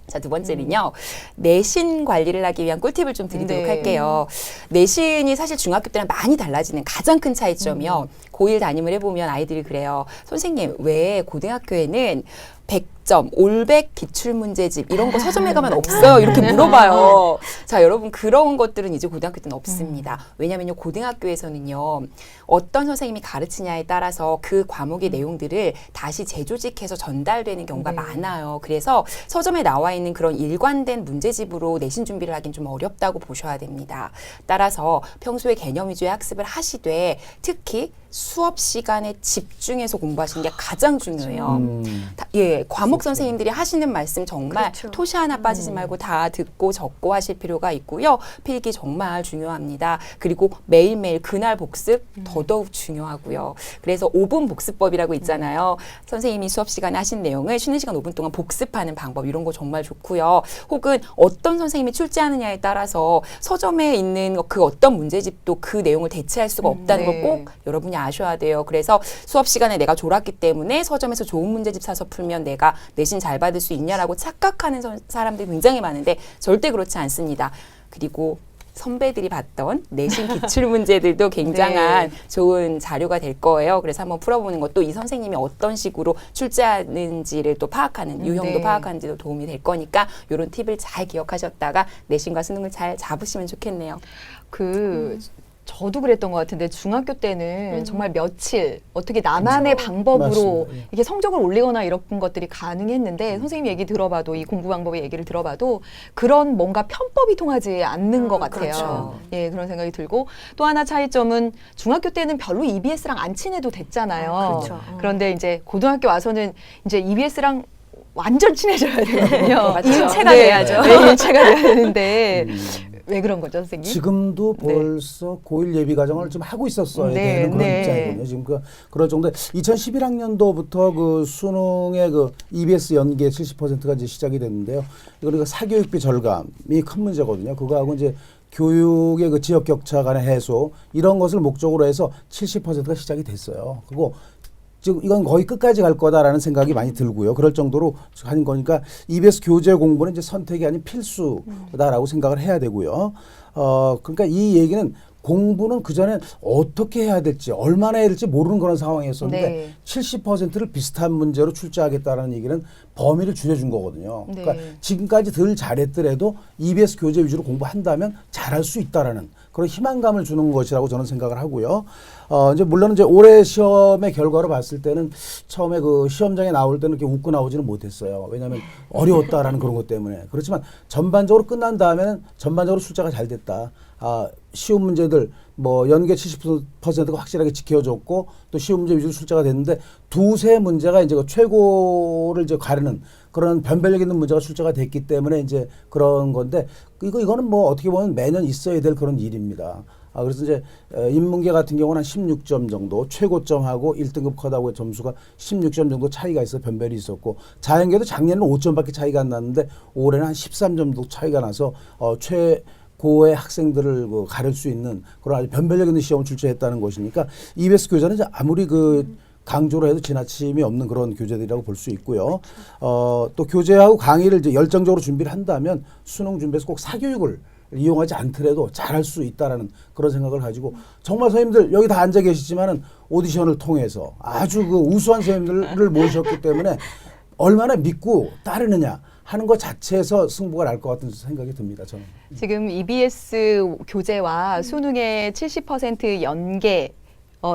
자, 두 번째는요. 내신 관리를 하기 위한 꿀팁을 좀 드리도록 네. 할게요. 내신이 사실 중학교 때랑 많이 달라지는 가장 큰 차이점이요. 고1 담임을 해보면 아이들이 그래요. 선생님, 왜 고등학교에는 100점, 올백 기출문제집 이런 거 서점에 가면 없어요. 이렇게 물어봐요. 자, 여러분 그런 것들은 이제 고등학교 때는 없습니다. 왜냐면요. 고등학교에서는요. 어떤 선생님이 가르치냐에 따라서 그 과목의 내용들을 다시 재조직해서 전달되는 경우가 네. 많아요. 그래서 서점에 나와 있는 그런 일관된 문제집으로 내신 준비를 하긴 좀 어렵다고 보셔야 됩니다. 따라서 평소에 개념 위주의 학습을 하시되 특히 수업 시간에 집중해서 공부하시는 게 가장 중요해요. 예, 과목 선생님들이 하시는 말씀 정말 그렇죠. 토시 하나 빠지지 말고 다 듣고 적고 하실 필요가 있고요. 필기 정말 중요합니다. 그리고 매일매일 그날 복습 더더욱 중요하고요. 그래서 5분 복습법이라고 있잖아요. 선생님이 수업 시간에 하신 내용을 쉬는 시간 5분 동안 복습하는 방법 이런 거 정말 좋고요. 혹은 어떤 선생님이 출제하느냐에 따라서 서점에 있는 그 어떤 문제집도 그 내용을 대체할 수가 없다는 네. 걸 꼭 여러분이 아셔야 돼요. 그래서 수업 시간에 내가 졸았기 때문에 서점에서 좋은 문제집 사서 풀면 내가 내신 잘 받을 수 있냐라고 착각하는 사람들이 굉장히 많은데 절대 그렇지 않습니다. 그리고 선배들이 봤던 내신 기출 문제들도 굉장한 네. 좋은 자료가 될 거예요. 그래서 한번 풀어보는 것도 이 선생님이 어떤 식으로 출제하는지를 또 파악하는 유형도 네. 파악하는지도 도움이 될 거니까 이런 팁을 잘 기억하셨다가 내신과 수능을 잘 잡으시면 좋겠네요. 저도 그랬던 것 같은데 중학교 때는 정말 며칠 어떻게 나만의 방법으로 맞습니다. 예. 이게 성적을 올리거나 이런 것들이 가능했는데 선생님 얘기 들어봐도 이 공부 방법의 얘기를 들어봐도 그런 뭔가 편법이 통하지 않는 것 같아요. 그렇죠. 예, 그런 생각이 들고 또 하나 차이점은 중학교 때는 별로 EBS랑 안 친해도 됐잖아요. 그렇죠. 그런데 이제 고등학교 와서는 이제 EBS랑 완전 친해져야 되거든요. 맞죠. 일체가 네, 돼야죠. 네, 일체가 돼야 되는데 왜 그런 거죠, 선생님? 지금도 네. 벌써 고1 예비 과정을 좀 하고 있었어야 네, 되는 그런 네. 입장이거든요. 지금 그럴 정도에 2011학년도부터 그 수능의 그 EBS 연계 70%가 이제 시작이 됐는데요. 그러니까 사교육비 절감이 큰 문제거든요. 그거하고 이제 교육의 그 지역 격차 간의 해소 이런 것을 목적으로 해서 70%가 시작이 됐어요. 그리고 지금 이건 거의 끝까지 갈 거다라는 생각이 많이 들고요. 그럴 정도로 하는 거니까 EBS 교재 공부는 이제 선택이 아닌 필수다라고 생각을 해야 되고요. 그러니까 이 얘기는 공부는 그전에 어떻게 해야 될지 얼마나 해야 될지 모르는 그런 상황이었었는데 네. 70%를 비슷한 문제로 출제하겠다는 얘기는 범위를 줄여준 거거든요. 네. 그러니까 지금까지 덜 잘했더라도 EBS 교재 위주로 공부한다면 잘할 수 있다라는 그런 희망감을 주는 것이라고 저는 생각을 하고요. 이제 물론 이제 올해 시험의 결과로 봤을 때는 처음에 그 시험장에 나올 때는 이렇게 웃고 나오지는 못했어요. 왜냐하면 어려웠다라는 그런 것 때문에. 그렇지만 전반적으로 끝난 다음에는 전반적으로 숫자가 잘 됐다. 쉬운 문제들 뭐 연계 70%가 확실하게 지켜졌고 또 쉬운 문제 위주로 출제가 됐는데 두세 문제가 이제 그 최고를 이제 가르는 그런 변별력 있는 문제가 출제가 됐기 때문에 이제 그런 건데 이거는 뭐 어떻게 보면 매년 있어야 될 그런 일입니다. 그래서 이제 인문계 같은 경우는 한 16점 정도 최고점하고 1등급 컷하고의 점수가 16점 정도 차이가 있어 변별이 있었고 자연계도 작년에는 5점밖에 차이가 안 났는데 올해는 한 13점 정도 차이가 나서 최고의 학생들을 가를 수 있는 그런 아주 변별력 있는 시험을 출제했다는 것이니까 EBS 교재는 이제 아무리 강조를 해도 지나침이 없는 그런 교재들이라고 볼 수 있고요. 또 교재하고 강의를 이제 열정적으로 준비를 한다면 수능 준비에서 꼭 사교육을 이용하지 않더라도 잘할 수 있다라는 그런 생각을 가지고 정말 선생님들 여기 다 앉아 계시지만은 오디션을 통해서 아주 그 우수한 선생님들을 모셨기 때문에 얼마나 믿고 따르느냐 하는 것 자체에서 승부가 날 것 같은 생각이 듭니다. 저는. 지금 EBS 교재와 수능의 70% 연계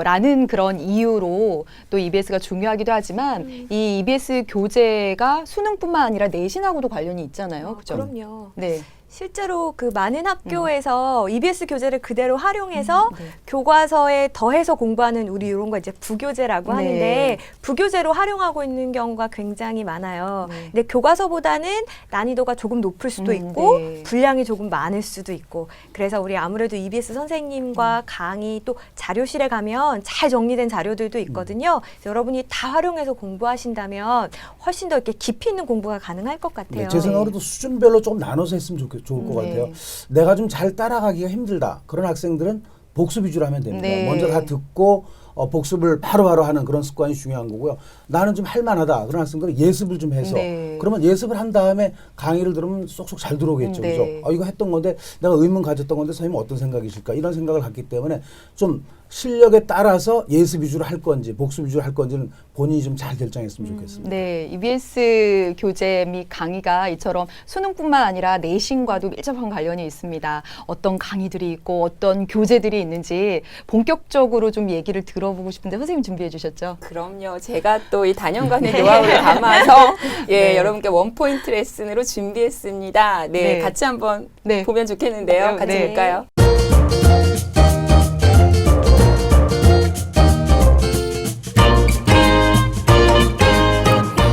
라는 그런 이유로 또 EBS가 중요하기도 하지만 이 EBS 교재가 수능뿐만 아니라 내신하고도 관련이 있잖아요. 그죠? 그럼요. 네. 실제로 그 많은 학교에서 EBS 교재를 그대로 활용해서 네. 교과서에 더해서 공부하는 우리 이런 거 이제 부교재라고 네. 하는데 부교재로 활용하고 있는 경우가 굉장히 많아요. 네. 근데 교과서보다는 난이도가 조금 높을 수도 있고 네. 분량이 조금 많을 수도 있고 그래서 우리 아무래도 EBS 선생님과 강의 또 자료실에 가면 잘 정리된 자료들도 있거든요. 그래서 여러분이 다 활용해서 공부하신다면 훨씬 더 이렇게 깊이 있는 공부가 가능할 것 같아요. 네, 제 생각으로도 수준별로 좀 나눠서 했으면 좋을 것 네. 같아요. 내가 좀 잘 따라가기가 힘들다. 그런 학생들은 복습 위주로 하면 됩니다. 네. 먼저 다 듣고 복습을 바로바로 하는 그런 습관이 중요한 거고요. 나는 좀 할만하다. 그런 학생들은 예습을 좀 해서 네. 그러면 예습을 한 다음에 강의를 들으면 쏙쏙 잘 들어오겠죠. 네. 그죠? 이거 했던 건데 내가 의문 가졌던 건데 선생님은 어떤 생각이실까? 이런 생각을 갖기 때문에 좀 실력에 따라서 예습 위주로 할 건지 복습 위주로 할 건지는 본인이 좀 잘 결정했으면 좋겠습니다. 네, EBS 교재 및 강의가 이처럼 수능뿐만 아니라 내신과도 밀접한 관련이 있습니다. 어떤 강의들이 있고 어떤 교재들이 있는지 본격적으로 좀 얘기를 들어보고 싶은데 선생님 준비해 주셨죠? 그럼요. 제가 또 이 다년간의 노하우를 담아서 네. 여러분께 원포인트 레슨으로 준비했습니다. 네, 네. 같이 한번 네. 보면 좋겠는데요. 같이 네. 볼까요?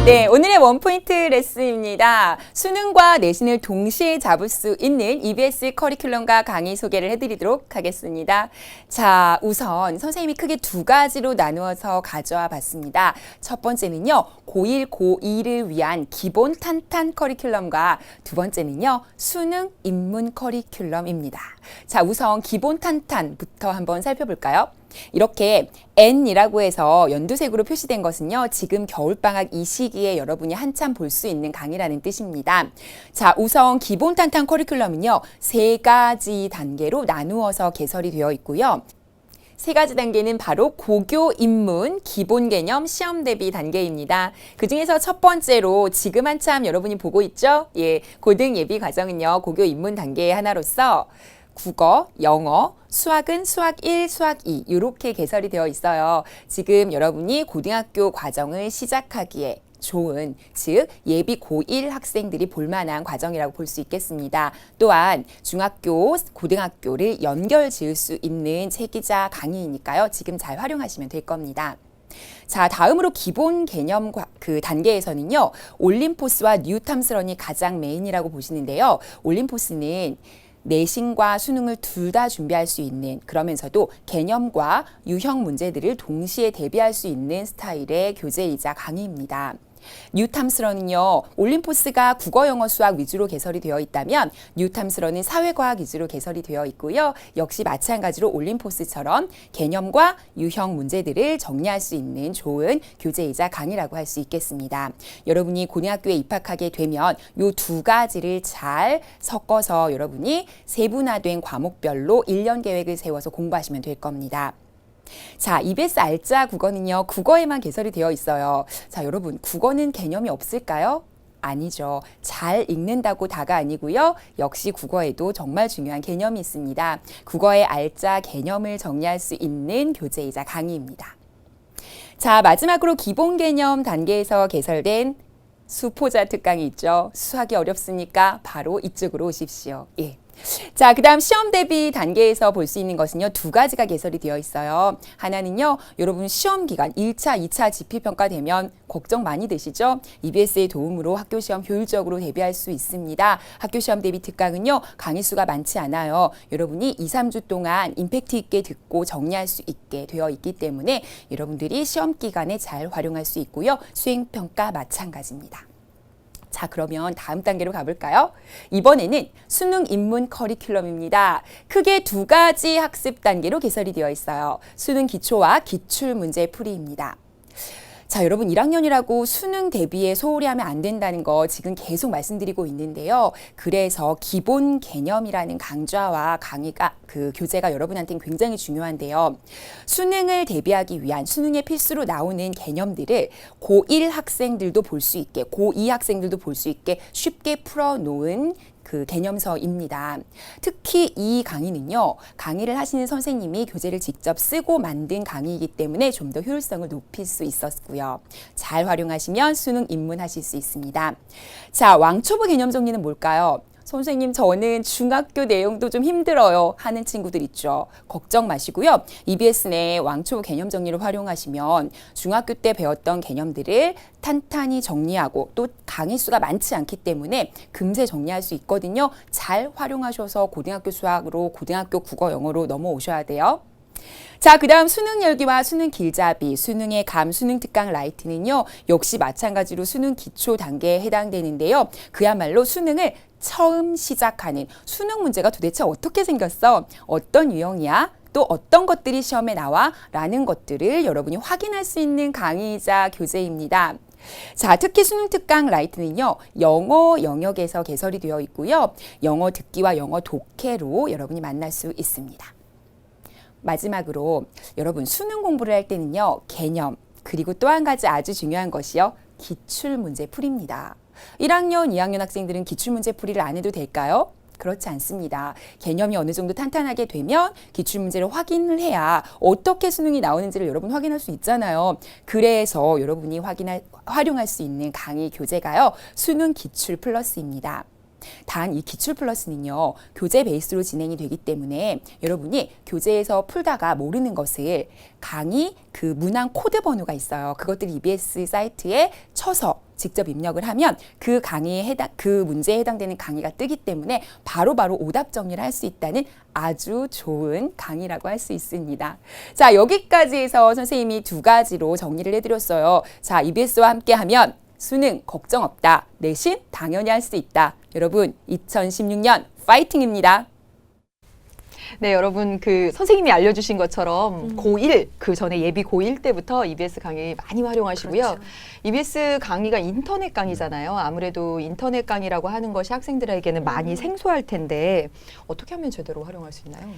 네, 오늘의 원포인트 레슨입니다. 수능과 내신을 동시에 잡을 수 있는 EBS 커리큘럼과 강의 소개를 해드리도록 하겠습니다. 자, 우선 선생님이 크게 두 가지로 나누어서 가져와 봤습니다. 첫 번째는요, 고1, 고2를 위한 기본 탄탄 커리큘럼과 두 번째는요, 수능 입문 커리큘럼입니다. 자, 우선 기본 탄탄부터 한번 살펴볼까요? 이렇게 N이라고 해서 연두색으로 표시된 것은요, 지금 겨울방학 이 시기에 여러분이 한참 볼 수 있는 강의라는 뜻입니다. 자, 우선 기본 탄탄 커리큘럼은요, 세 가지 단계로 나누어서 개설이 되어 있고요. 세 가지 단계는 바로 고교 입문, 기본 개념, 시험 대비 단계입니다. 그 중에서 첫 번째로 지금 한참 여러분이 보고 있죠? 예, 고등 예비 과정은요, 고교 입문 단계의 하나로서 국어, 영어, 수학은 수학 1, 수학 2 이렇게 개설이 되어 있어요. 지금 여러분이 고등학교 과정을 시작하기에 좋은, 즉 예비 고1 학생들이 볼만한 과정이라고 볼 수 있겠습니다. 또한 중학교, 고등학교를 연결 지을 수 있는 체기자 강의이니까요. 지금 잘 활용하시면 될 겁니다. 자, 다음으로 기본 개념 그 단계에서는요, 올림포스와 뉴탐스런이 가장 메인이라고 보시는데요. 올림포스는 내신과 수능을 둘 다 준비할 수 있는, 그러면서도 개념과 유형 문제들을 동시에 대비할 수 있는 스타일의 교재이자 강의입니다. 뉴탐스런은요, 올림포스가 국어, 영어, 수학 위주로 개설이 되어 있다면 뉴탐스런은 사회과학 위주로 개설이 되어 있고요. 역시 마찬가지로 올림포스처럼 개념과 유형 문제들을 정리할 수 있는 좋은 교재이자 강의라고 할 수 있겠습니다. 여러분이 고등학교에 입학하게 되면 이 두 가지를 잘 섞어서 여러분이 세분화된 과목별로 1년 계획을 세워서 공부하시면 될 겁니다. 자, EBS 알짜 국어는요, 국어에만 개설이 되어 있어요. 자, 여러분, 국어는 개념이 없을까요? 아니죠. 잘 읽는다고 다가 아니고요. 역시 국어에도 정말 중요한 개념이 있습니다. 국어의 알짜 개념을 정리할 수 있는 교재이자 강의입니다. 자, 마지막으로 기본 개념 단계에서 개설된 수포자 특강이 있죠. 수학이 어렵으니까 바로 이쪽으로 오십시오. 예. 자, 그다음 시험 대비 단계에서 볼 수 있는 것은요, 두 가지가 개설이 되어 있어요. 하나는요, 여러분 시험 기간 1차, 2차 지필평가 되면 걱정 많이 되시죠? EBS의 도움으로 학교 시험 효율적으로 대비할 수 있습니다. 학교 시험 대비 특강은요, 강의 수가 많지 않아요. 여러분이 2, 3주 동안 임팩트 있게 듣고 정리할 수 있게 되어 있기 때문에 여러분들이 시험 기간에 잘 활용할 수 있고요. 수행평가 마찬가지입니다. 자, 그러면 다음 단계로 가볼까요? 이번에는 수능 입문 커리큘럼입니다. 크게 두 가지 학습 단계로 개설이 되어 있어요. 수능 기초와 기출 문제 풀이입니다. 자, 여러분 1학년이라고 수능 대비에 소홀히 하면 안 된다는 거 지금 계속 말씀드리고 있는데요. 그래서 기본 개념이라는 강좌와 강의가 교재가 여러분한테는 굉장히 중요한데요. 수능을 대비하기 위한 수능에 필수로 나오는 개념들을 고1 학생들도 볼 수 있게, 고2 학생들도 볼 수 있게 쉽게 풀어놓은 그 개념서입니다. 특히 이 강의는요, 강의를 하시는 선생님이 교재를 직접 쓰고 만든 강의이기 때문에 좀 더 효율성을 높일 수 있었고요. 잘 활용하시면 수능 입문하실 수 있습니다. 자, 왕초보 개념 정리는 뭘까요? 선생님, 저는 중학교 내용도 좀 힘들어요 하는 친구들 있죠. 걱정 마시고요. EBS 내 왕초보 개념 정리를 활용하시면 중학교 때 배웠던 개념들을 탄탄히 정리하고 또 강의 수가 많지 않기 때문에 금세 정리할 수 있거든요. 잘 활용하셔서 고등학교 수학으로, 고등학교 국어, 영어로 넘어오셔야 돼요. 자, 그 다음 수능 열기와 수능 길잡이, 수능의 감, 수능 특강 라이트는요, 역시 마찬가지로 수능 기초 단계에 해당되는데요. 그야말로 수능을 처음 시작하는 수능 문제가 도대체 어떻게 생겼어? 어떤 유형이야? 또 어떤 것들이 시험에 나와? 라는 것들을 여러분이 확인할 수 있는 강의이자 교재입니다. 자, 특히 수능 특강 라이트는요, 영어 영역에서 개설이 되어 있고요. 영어 듣기와 영어 독해로 여러분이 만날 수 있습니다. 마지막으로 여러분 수능 공부를 할 때는요, 개념, 그리고 또 한 가지 아주 중요한 것이요, 기출문제 풀이입니다. 1학년, 2학년 학생들은 기출문제 풀이를 안 해도 될까요? 그렇지 않습니다. 개념이 어느 정도 탄탄하게 되면 기출문제를 확인을 해야 어떻게 수능이 나오는지를 여러분 확인할 수 있잖아요. 그래서 여러분이 활용할 수 있는 강의 교재가요, 수능 기출 플러스입니다. 단 이 기출 플러스는요, 교재 베이스로 진행이 되기 때문에 여러분이 교재에서 풀다가 모르는 것을 강의 그 문항 코드 번호가 있어요. 그것들 EBS 사이트에 쳐서 직접 입력을 하면 그 강의에 그 문제에 해당되는 강의가 뜨기 때문에 바로바로 오답 정리를 할 수 있다는 아주 좋은 강의라고 할 수 있습니다. 자, 여기까지 해서 선생님이 두 가지로 정리를 해드렸어요. 자, EBS와 함께 하면 수능 걱정 없다. 내신 당연히 할 수 있다. 여러분 2016년 파이팅입니다. 네, 여러분 선생님이 알려주신 것처럼 고1, 그 전에 예비 고1 때부터 EBS 강의 많이 활용하시고요. 그렇죠. EBS 강의가 인터넷 강의잖아요. 아무래도 인터넷 강의라고 하는 것이 학생들에게는 많이 생소할 텐데 어떻게 하면 제대로 활용할 수 있나요?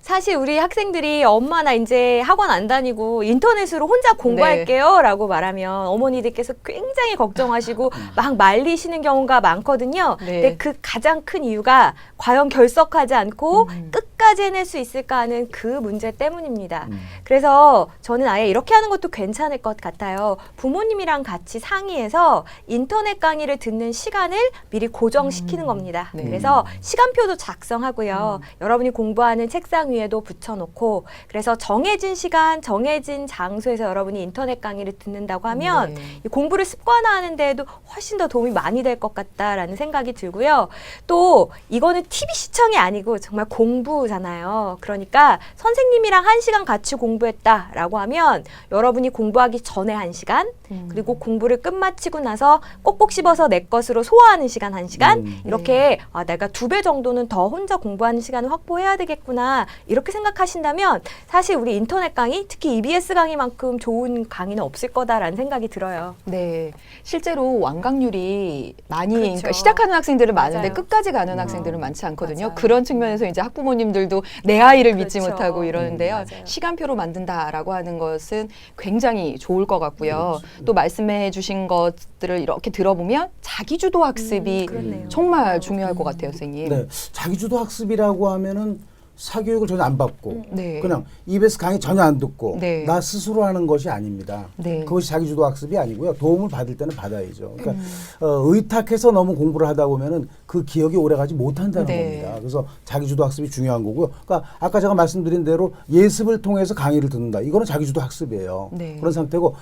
사실 우리 학생들이 엄마 나 이제 학원 안 다니고 인터넷으로 혼자 공부할게요 라고 말하면 어머니들께서 굉장히 걱정하시고 막 말리시는 경우가 많거든요. 네. 근데 그 가장 큰 이유가 과연 결석하지 않고 끝까지 해낼 수 있을까 하는 그 문제 때문입니다. 그래서 저는 아예 이렇게 하는 것도 괜찮을 것 같아요. 부모님이랑 같이 상의해서 인터넷 강의를 듣는 시간을 미리 고정시키는 겁니다. 네. 그래서 시간표도 작성하고요. 여러분이 공부하는 책상 위에도 붙여놓고, 그래서 정해진 시간, 정해진 장소에서 여러분이 인터넷 강의를 듣는다고 하면 네. 이 공부를 습관화하는 데에도 훨씬 더 도움이 많이 될 것 같다라는 생각이 들고요. 또 이거는 TV 시청이 아니고 정말 공부잖아요. 그러니까 선생님이랑 1시간 같이 공부했다라고 하면 여러분이 공부하기 전에 1시간, 그리고 공부를 끝마치고 나서 꼭꼭 씹어서 내 것으로 소화하는 시간 1시간, 이렇게 내가 2배 정도는 더 혼자 공부하는 시간을 확보해야 되겠구나, 이렇게 생각하신다면 사실 우리 인터넷 강의, 특히 EBS 강의만큼 좋은 강의는 없을 거다라는 생각이 들어요. 네, 실제로 완강률이 많이 그렇죠. 그러니까 시작하는 학생들은 많은데 맞아요. 끝까지 가는 학생들은 많지 않거든요. 맞아요. 그런 측면에서 이제 학부모님들도 내 아이를 믿지 그렇죠. 못하고 이러는데요. 맞아요. 시간표로 만든다라고 하는 것은 굉장히 좋을 것 같고요. 그렇죠. 또 말씀해 주신 것들을 이렇게 들어보면 자기주도 학습이 그렇네요. 정말 중요할 것 같아요, 선생님. 네, 자기주도 학습이라고 하면은 사교육을 전혀 안 받고 네. 그냥 EBS 강의 전혀 안 듣고 네. 나 스스로 하는 것이 아닙니다. 네. 그것이 자기주도 학습이 아니고요. 도움을 받을 때는 받아야죠. 그러니까 의탁해서 너무 공부를 하다 보면은 그 기억이 오래가지 못한다는 네. 겁니다. 그래서 자기주도 학습이 중요한 거고요. 그러니까 아까 제가 말씀드린 대로 예습을 통해서 강의를 듣는다. 이거는 자기주도 학습이에요. 네. 그런 상태고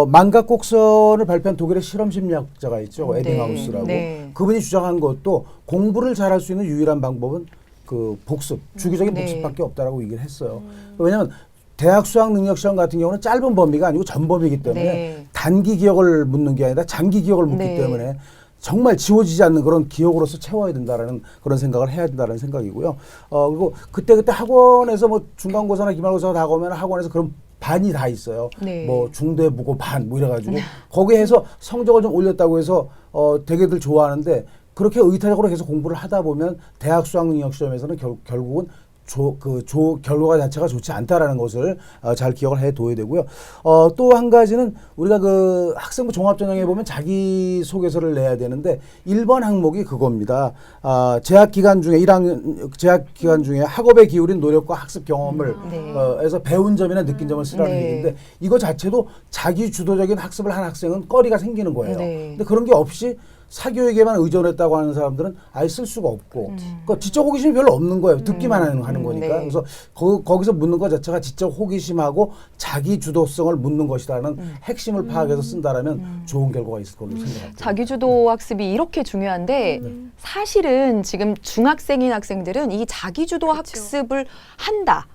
만각곡선을 발표한 독일의 실험심리학자가 있죠. 에딩하우스라고. 네. 그분이 주장한 것도 공부를 잘할 수 있는 유일한 방법은 그 복습, 주기적인 네. 복습밖에 없다라고 얘기를 했어요. 왜냐하면 대학 수학 능력 시험 같은 경우는 짧은 범위가 아니고 전범위이기 때문에 네. 단기 기억을 묻는 게 아니라 장기 기억을 묻기 네. 때문에 정말 지워지지 않는 그런 기억으로서 채워야 된다라는 그런 생각을 해야 된다는 생각이고요. 그리고 그때 학원에서 뭐 중간고사나 기말고사가 다가오면 학원에서 그런 반이 다 있어요. 네. 뭐 중대 무고 반 뭐 이래가지고 거기에 해서 성적을 좀 올렸다고 해서 되게들 좋아하는데 그렇게 의타적으로 계속 공부를 하다 보면 대학 수학 능력 시험에서는 결국은 결과가 자체가 좋지 않다라는 것을 잘 기억을 해둬야 되고요. 또 한 가지는 우리가 그 학생부 종합전형에 보면 자기소개서를 내야 되는데 1번 항목이 그겁니다. 재학 기간 중에 1학년 재학 기간 중에 학업에 기울인 노력과 학습 경험을 해서 배운 점이나 느낀 점을 쓰라는 네. 얘기인데 이거 자체도 자기 주도적인 학습을 한 학생은 꺼리가 생기는 거예요. 네. 근데 그런 게 없이 사교육에만 의존했다고 하는 사람들은 아예 쓸 수가 없고 그러니까 지적 호기심이 별로 없는 거예요. 듣기만 하는 거니까. 네. 그래서 거기서 묻는 것 자체가 지적 호기심하고 자기 주도성을 묻는 것이라는 핵심을 파악해서 쓴다라면 좋은 결과가 있을 거로 생각합니다. 자기주도 학습이 이렇게 중요한데 사실은 지금 중학생인 학생들은 이 자기주도 학습을 한다.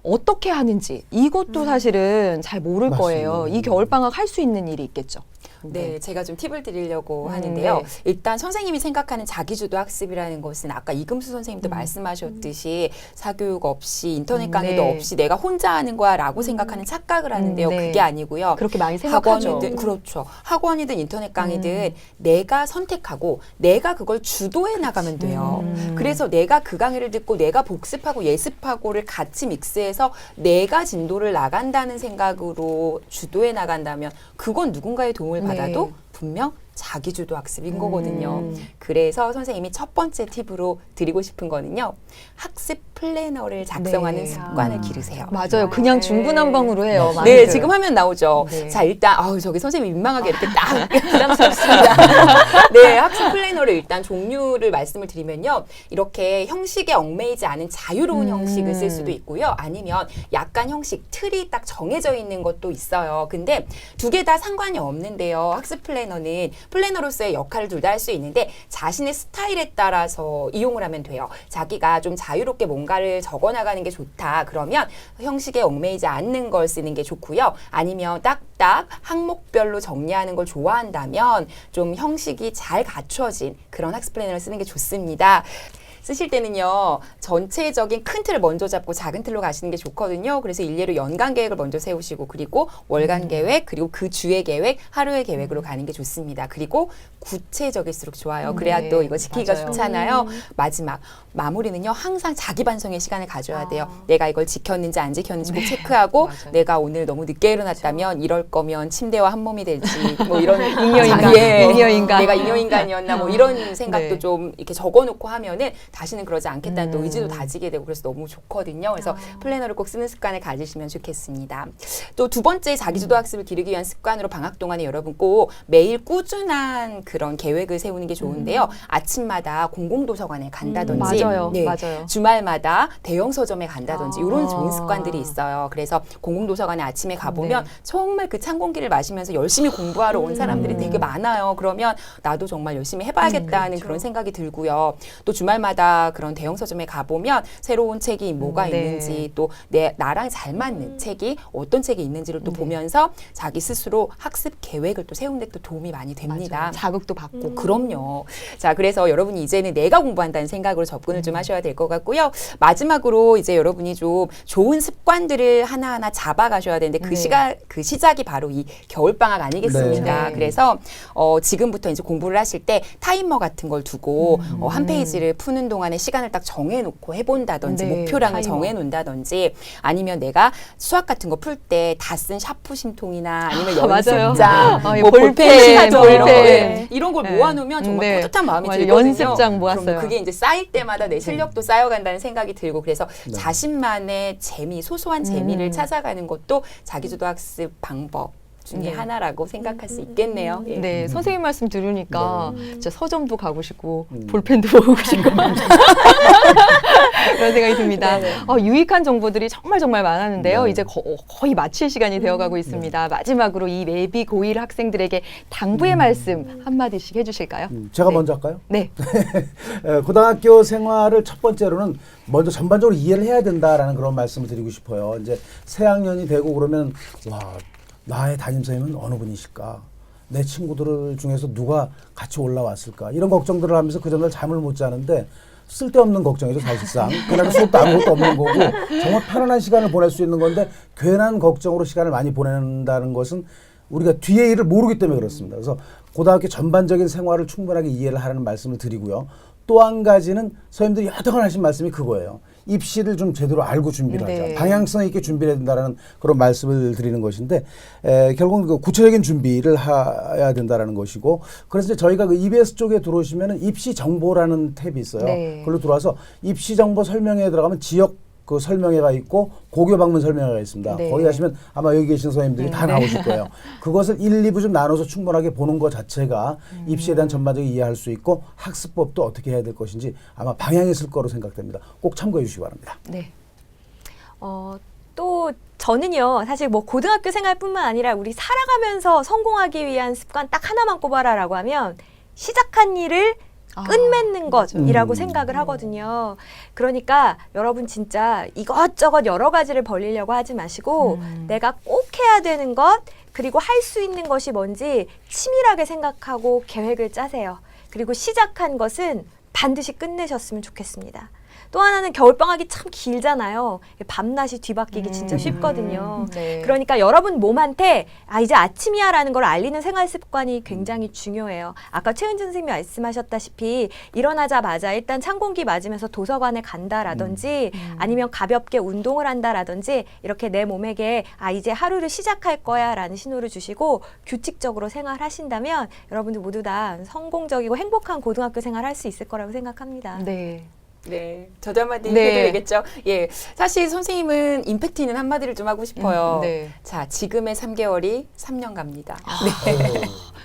어떻게 하는지 이것도 사실은 잘 모를 맞습니다. 거예요. 이 겨울방학 할 수 있는 일이 있겠죠. 네, 제가 좀 팁을 드리려고 하는데요. 네. 일단 선생님이 생각하는 자기주도 학습이라는 것은 아까 이금수 선생님도 말씀하셨듯이 사교육 없이 인터넷 강의도 네. 없이 내가 혼자 하는 거야라고 생각하는 착각을 하는데요. 네. 그게 아니고요. 그렇게 많이 생각하죠. 학원이든 그렇죠. 학원이든 인터넷 강의든 내가 선택하고 내가 그걸 주도해 나가면 돼요. 그래서 내가 그 강의를 듣고 내가 복습하고 예습하고를 같이 믹스해서 내가 진도를 나간다는 생각으로 주도해 나간다면 그건 누군가의 도움을 받아도 분명 자기주도 학습인 거거든요. 그래서 선생님이 첫 번째 팁으로 드리고 싶은 거는요. 학습 플래너를 작성하는 네. 습관을 기르세요. 맞아요. 그냥 중구난방으로 해요. 네, 많이들. 지금 화면 나오죠. 네. 자, 일단 저기 선생님 민망하게 이렇게 딱 부담스럽습니다. 네, 학습 플래너를 일단 종류를 말씀을 드리면요. 이렇게 형식에 얽매이지 않은 자유로운 형식을 쓸 수도 있고요. 아니면 약간 형식, 틀이 딱 정해져 있는 것도 있어요. 근데 두 개 다 상관이 없는데요. 학습 플래너는 플래너로서의 역할을 둘 다 할 수 있는데 자신의 스타일에 따라서 이용을 하면 돼요. 자기가 좀 자유롭게 뭔가를 적어나가는 게 좋다. 그러면 형식에 얽매이지 않는 걸 쓰는 게 좋고요. 아니면 딱딱 항목별로 정리하는 걸 좋아한다면 좀 형식이 잘 갖춰진 그런 학습 플래너를 쓰는 게 좋습니다. 쓰실 때는요, 전체적인 큰 틀을 먼저 잡고 작은 틀로 가시는 게 좋거든요. 그래서 일례로 연간 계획을 먼저 세우시고, 그리고 월간 계획, 그리고 그 주의 계획, 하루의 계획으로 가는 게 좋습니다. 그리고 구체적일수록 좋아요. 그래야 네, 또 이거 지키기가 맞아요. 좋잖아요. 마지막, 마무리는요, 항상 자기 반성의 시간을 가져야 돼요. 내가 이걸 지켰는지 안 지켰는지 꼭 체크하고, 맞아요. 내가 오늘 너무 늦게 일어났다면 이럴 거면 침대와 한 몸이 될지, 뭐 이런 잉여인간, 예, 잉여인간. 내가 잉여인간이었나 뭐 이런 생각도 네. 좀 이렇게 적어놓고 하면은 다시는 그러지 않겠다는 또 의지도 다지게 되고 그래서 너무 좋거든요. 그래서 플래너를 꼭 쓰는 습관을 가지시면 좋겠습니다. 또 두 번째 자기주도 학습을 기르기 위한 습관으로 방학 동안에 여러분 꼭 매일 꾸준한 그런 계획을 세우는 게 좋은데요. 아침마다 공공도서관에 간다든지 맞아요. 네, 맞아요. 주말마다 대형 서점에 간다든지 이런 좋은 아. 습관들이 있어요. 그래서 공공도서관에 아침에 가보면 정말 그 찬 공기를 마시면서 열심히 공부하러 온 사람들이 되게 많아요. 그러면 나도 정말 열심히 해봐야겠다는 그런 생각이 들고요. 또 주말마다 그런 대형 서점에 가보면 새로운 책이 뭐가 네. 있는지 또 나랑 잘 맞는 책이 어떤 책이 있는지를 또 보면서 자기 스스로 학습 계획을 또 세우는 데 또 도움이 많이 됩니다. 맞아요. 자극도 받고. 그럼요. 자, 그래서 여러분이 이제는 내가 공부한다는 생각으로 접근을 좀 하셔야 될 것 같고요. 마지막으로 이제 여러분이 좀 좋은 습관들을 하나하나 잡아가셔야 되는데 그 시작이 바로 이 겨울방학 아니겠습니까? 네. 그래서 지금부터 이제 공부를 하실 때 타이머 같은 걸 두고 한 페이지를 푸는 동안에 시간을 딱 정해놓고 해본다든지 네, 목표량을 타이머. 정해놓는다든지 아니면 내가 수학 같은 거 풀 때 다 쓴 샤프심통이나 아니면 맞아요. 연습장, 아, 예, 뭐 볼펜, 볼펜, 볼펜. 이런 걸 네. 모아놓으면 정말 네. 뿌듯한 마음이 맞아요. 들거든요. 연습장 모았어요. 그럼 그게 이제 쌓일 때마다 내 실력도 쌓여간다는 생각이 들고 그래서 자신만의 재미, 소소한 재미를 찾아가는 것도 자기주도 학습 방법 중에 하나라고 생각할 수 있겠네요. 예. 네, 선생님 말씀 들으니까 진짜 서점도 가고 싶고 볼펜도 보고 싶고 그런 생각이 듭니다. 유익한 정보들이 정말 많았는데요. 이제 거의 마칠 시간이 되어가고 있습니다. 마지막으로 이 예비 고1 학생들에게 당부의 말씀 한마디씩 해주실까요? 제가 네. 먼저 할까요? 네. 고등학교 생활을 첫 번째로는 먼저 전반적으로 이해를 해야 된다라는 그런 말씀을 드리고 싶어요. 이제 새 학년이 되고 그러면 와, 나의 담임선생님은 어느 분이실까? 내 친구들 중에서 누가 같이 올라왔을까? 이런 걱정들을 하면서 그 전날 잠을 못 자는데 쓸데없는 걱정이죠, 사실상. 그날 수업도 아무것도 없는 거고 정말 편안한 시간을 보낼 수 있는 건데 괜한 걱정으로 시간을 많이 보낸다는 것은 우리가 뒤의 일을 모르기 때문에 그렇습니다. 그래서 고등학교 전반적인 생활을 충분하게 이해를 하라는 말씀을 드리고요. 또 한 가지는 선생님들이 여태껏 하신 말씀이 그거예요. 입시를 좀 제대로 알고 준비를 하자. 네. 방향성 있게 준비를 해야 된다는 그런 말씀을 드리는 것인데 결국은 그 구체적인 준비를 해야 된다는 것이고 그래서 이제 저희가 그 EBS 쪽에 들어오시면 입시 정보라는 탭이 있어요. 네. 그걸로 들어와서 입시 정보 설명회에 들어가면 지역 그 설명회가 있고 고교 방문 설명회가 있습니다. 네. 거기 가시면 아마 여기 계신 선생님들이 다 나오실 거예요. 그것을 1, 2부 좀 나눠서 충분하게 보는 것 자체가 입시에 대한 전반적인 이해할 수 있고 학습법도 어떻게 해야 될 것인지 아마 방향이 있을 거로 생각됩니다. 꼭 참고해 주시기 바랍니다. 네. 또 저는요, 사실 뭐 고등학교 생활뿐만 아니라 우리 살아가면서 성공하기 위한 습관 딱 하나만 꼽아라라고 하면 시작한 일을 끝맺는 것이라고 생각을 하거든요. 그러니까 여러분 진짜 이것저것 여러 가지를 벌리려고 하지 마시고 내가 꼭 해야 되는 것 그리고 할 수 있는 것이 뭔지 치밀하게 생각하고 계획을 짜세요. 그리고 시작한 것은 반드시 끝내셨으면 좋겠습니다. 또 하나는 겨울방학이 참 길잖아요. 밤낮이 뒤바뀌기 진짜 쉽거든요. 네. 그러니까 여러분 몸한테 이제 아침이야 라는 걸 알리는 생활 습관이 굉장히 중요해요. 아까 최은진 선생님이 말씀하셨다시피 일어나자마자 일단 찬 공기 맞으면서 도서관에 간다라든지 아니면 가볍게 운동을 한다라든지 이렇게 내 몸에게 이제 하루를 시작할 거야 라는 신호를 주시고 규칙적으로 생활하신다면 여러분들 모두 다 성공적이고 행복한 고등학교 생활 할 수 있을 거라고 생각합니다. 네. 네, 저도 한마디 네. 해도 되겠죠. 예, 사실 선생님은 임팩트 있는 한마디를 좀 하고 싶어요. 네. 자, 지금의 3개월이 3년 갑니다.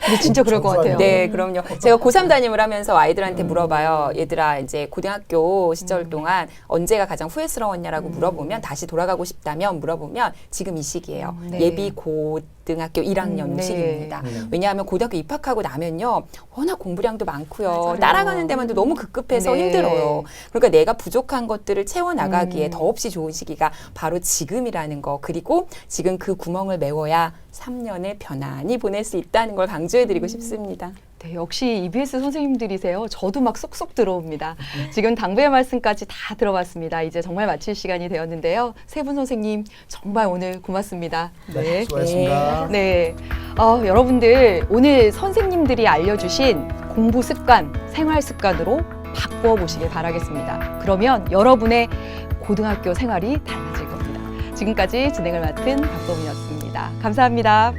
근데 진짜 그럴 것 같아요. 네, 그럼요. 제가 고3 담임을 하면서 아이들한테 물어봐요. 얘들아, 이제 고등학교 시절 동안 언제가 가장 후회스러웠냐라고 물어보면 다시 돌아가고 싶다면 물어보면 지금 이 시기예요. 네. 예비 고등학교 1학년 네. 시기입니다. 왜냐하면 고등학교 입학하고 나면요. 워낙 공부량도 많고요. 맞아요. 따라가는 데만도 너무 급급해서 네. 힘들어요. 그러니까 내가 부족한 것들을 채워나가기에 더없이 좋은 시기가 바로 지금이라는 거. 그리고 지금 그 구멍을 메워야 3년을 편안히 보낼 수 있다는 걸 강조해드리고 싶습니다. 네, 역시 EBS 선생님들이세요. 저도 막 쏙쏙 들어옵니다. 지금 당부의 말씀까지 다 들어봤습니다. 이제 정말 마칠 시간이 되었는데요. 세 분 선생님 정말 오늘 고맙습니다. 네, 수고하셨습니다. 네, 여러분들 오늘 선생님들이 알려주신 공부 습관, 생활 습관으로 바꿔 보시길 바라겠습니다. 그러면 여러분의 고등학교 생활이 달라질 겁니다. 지금까지 진행을 맡은 박소민이었습니다. 감사합니다.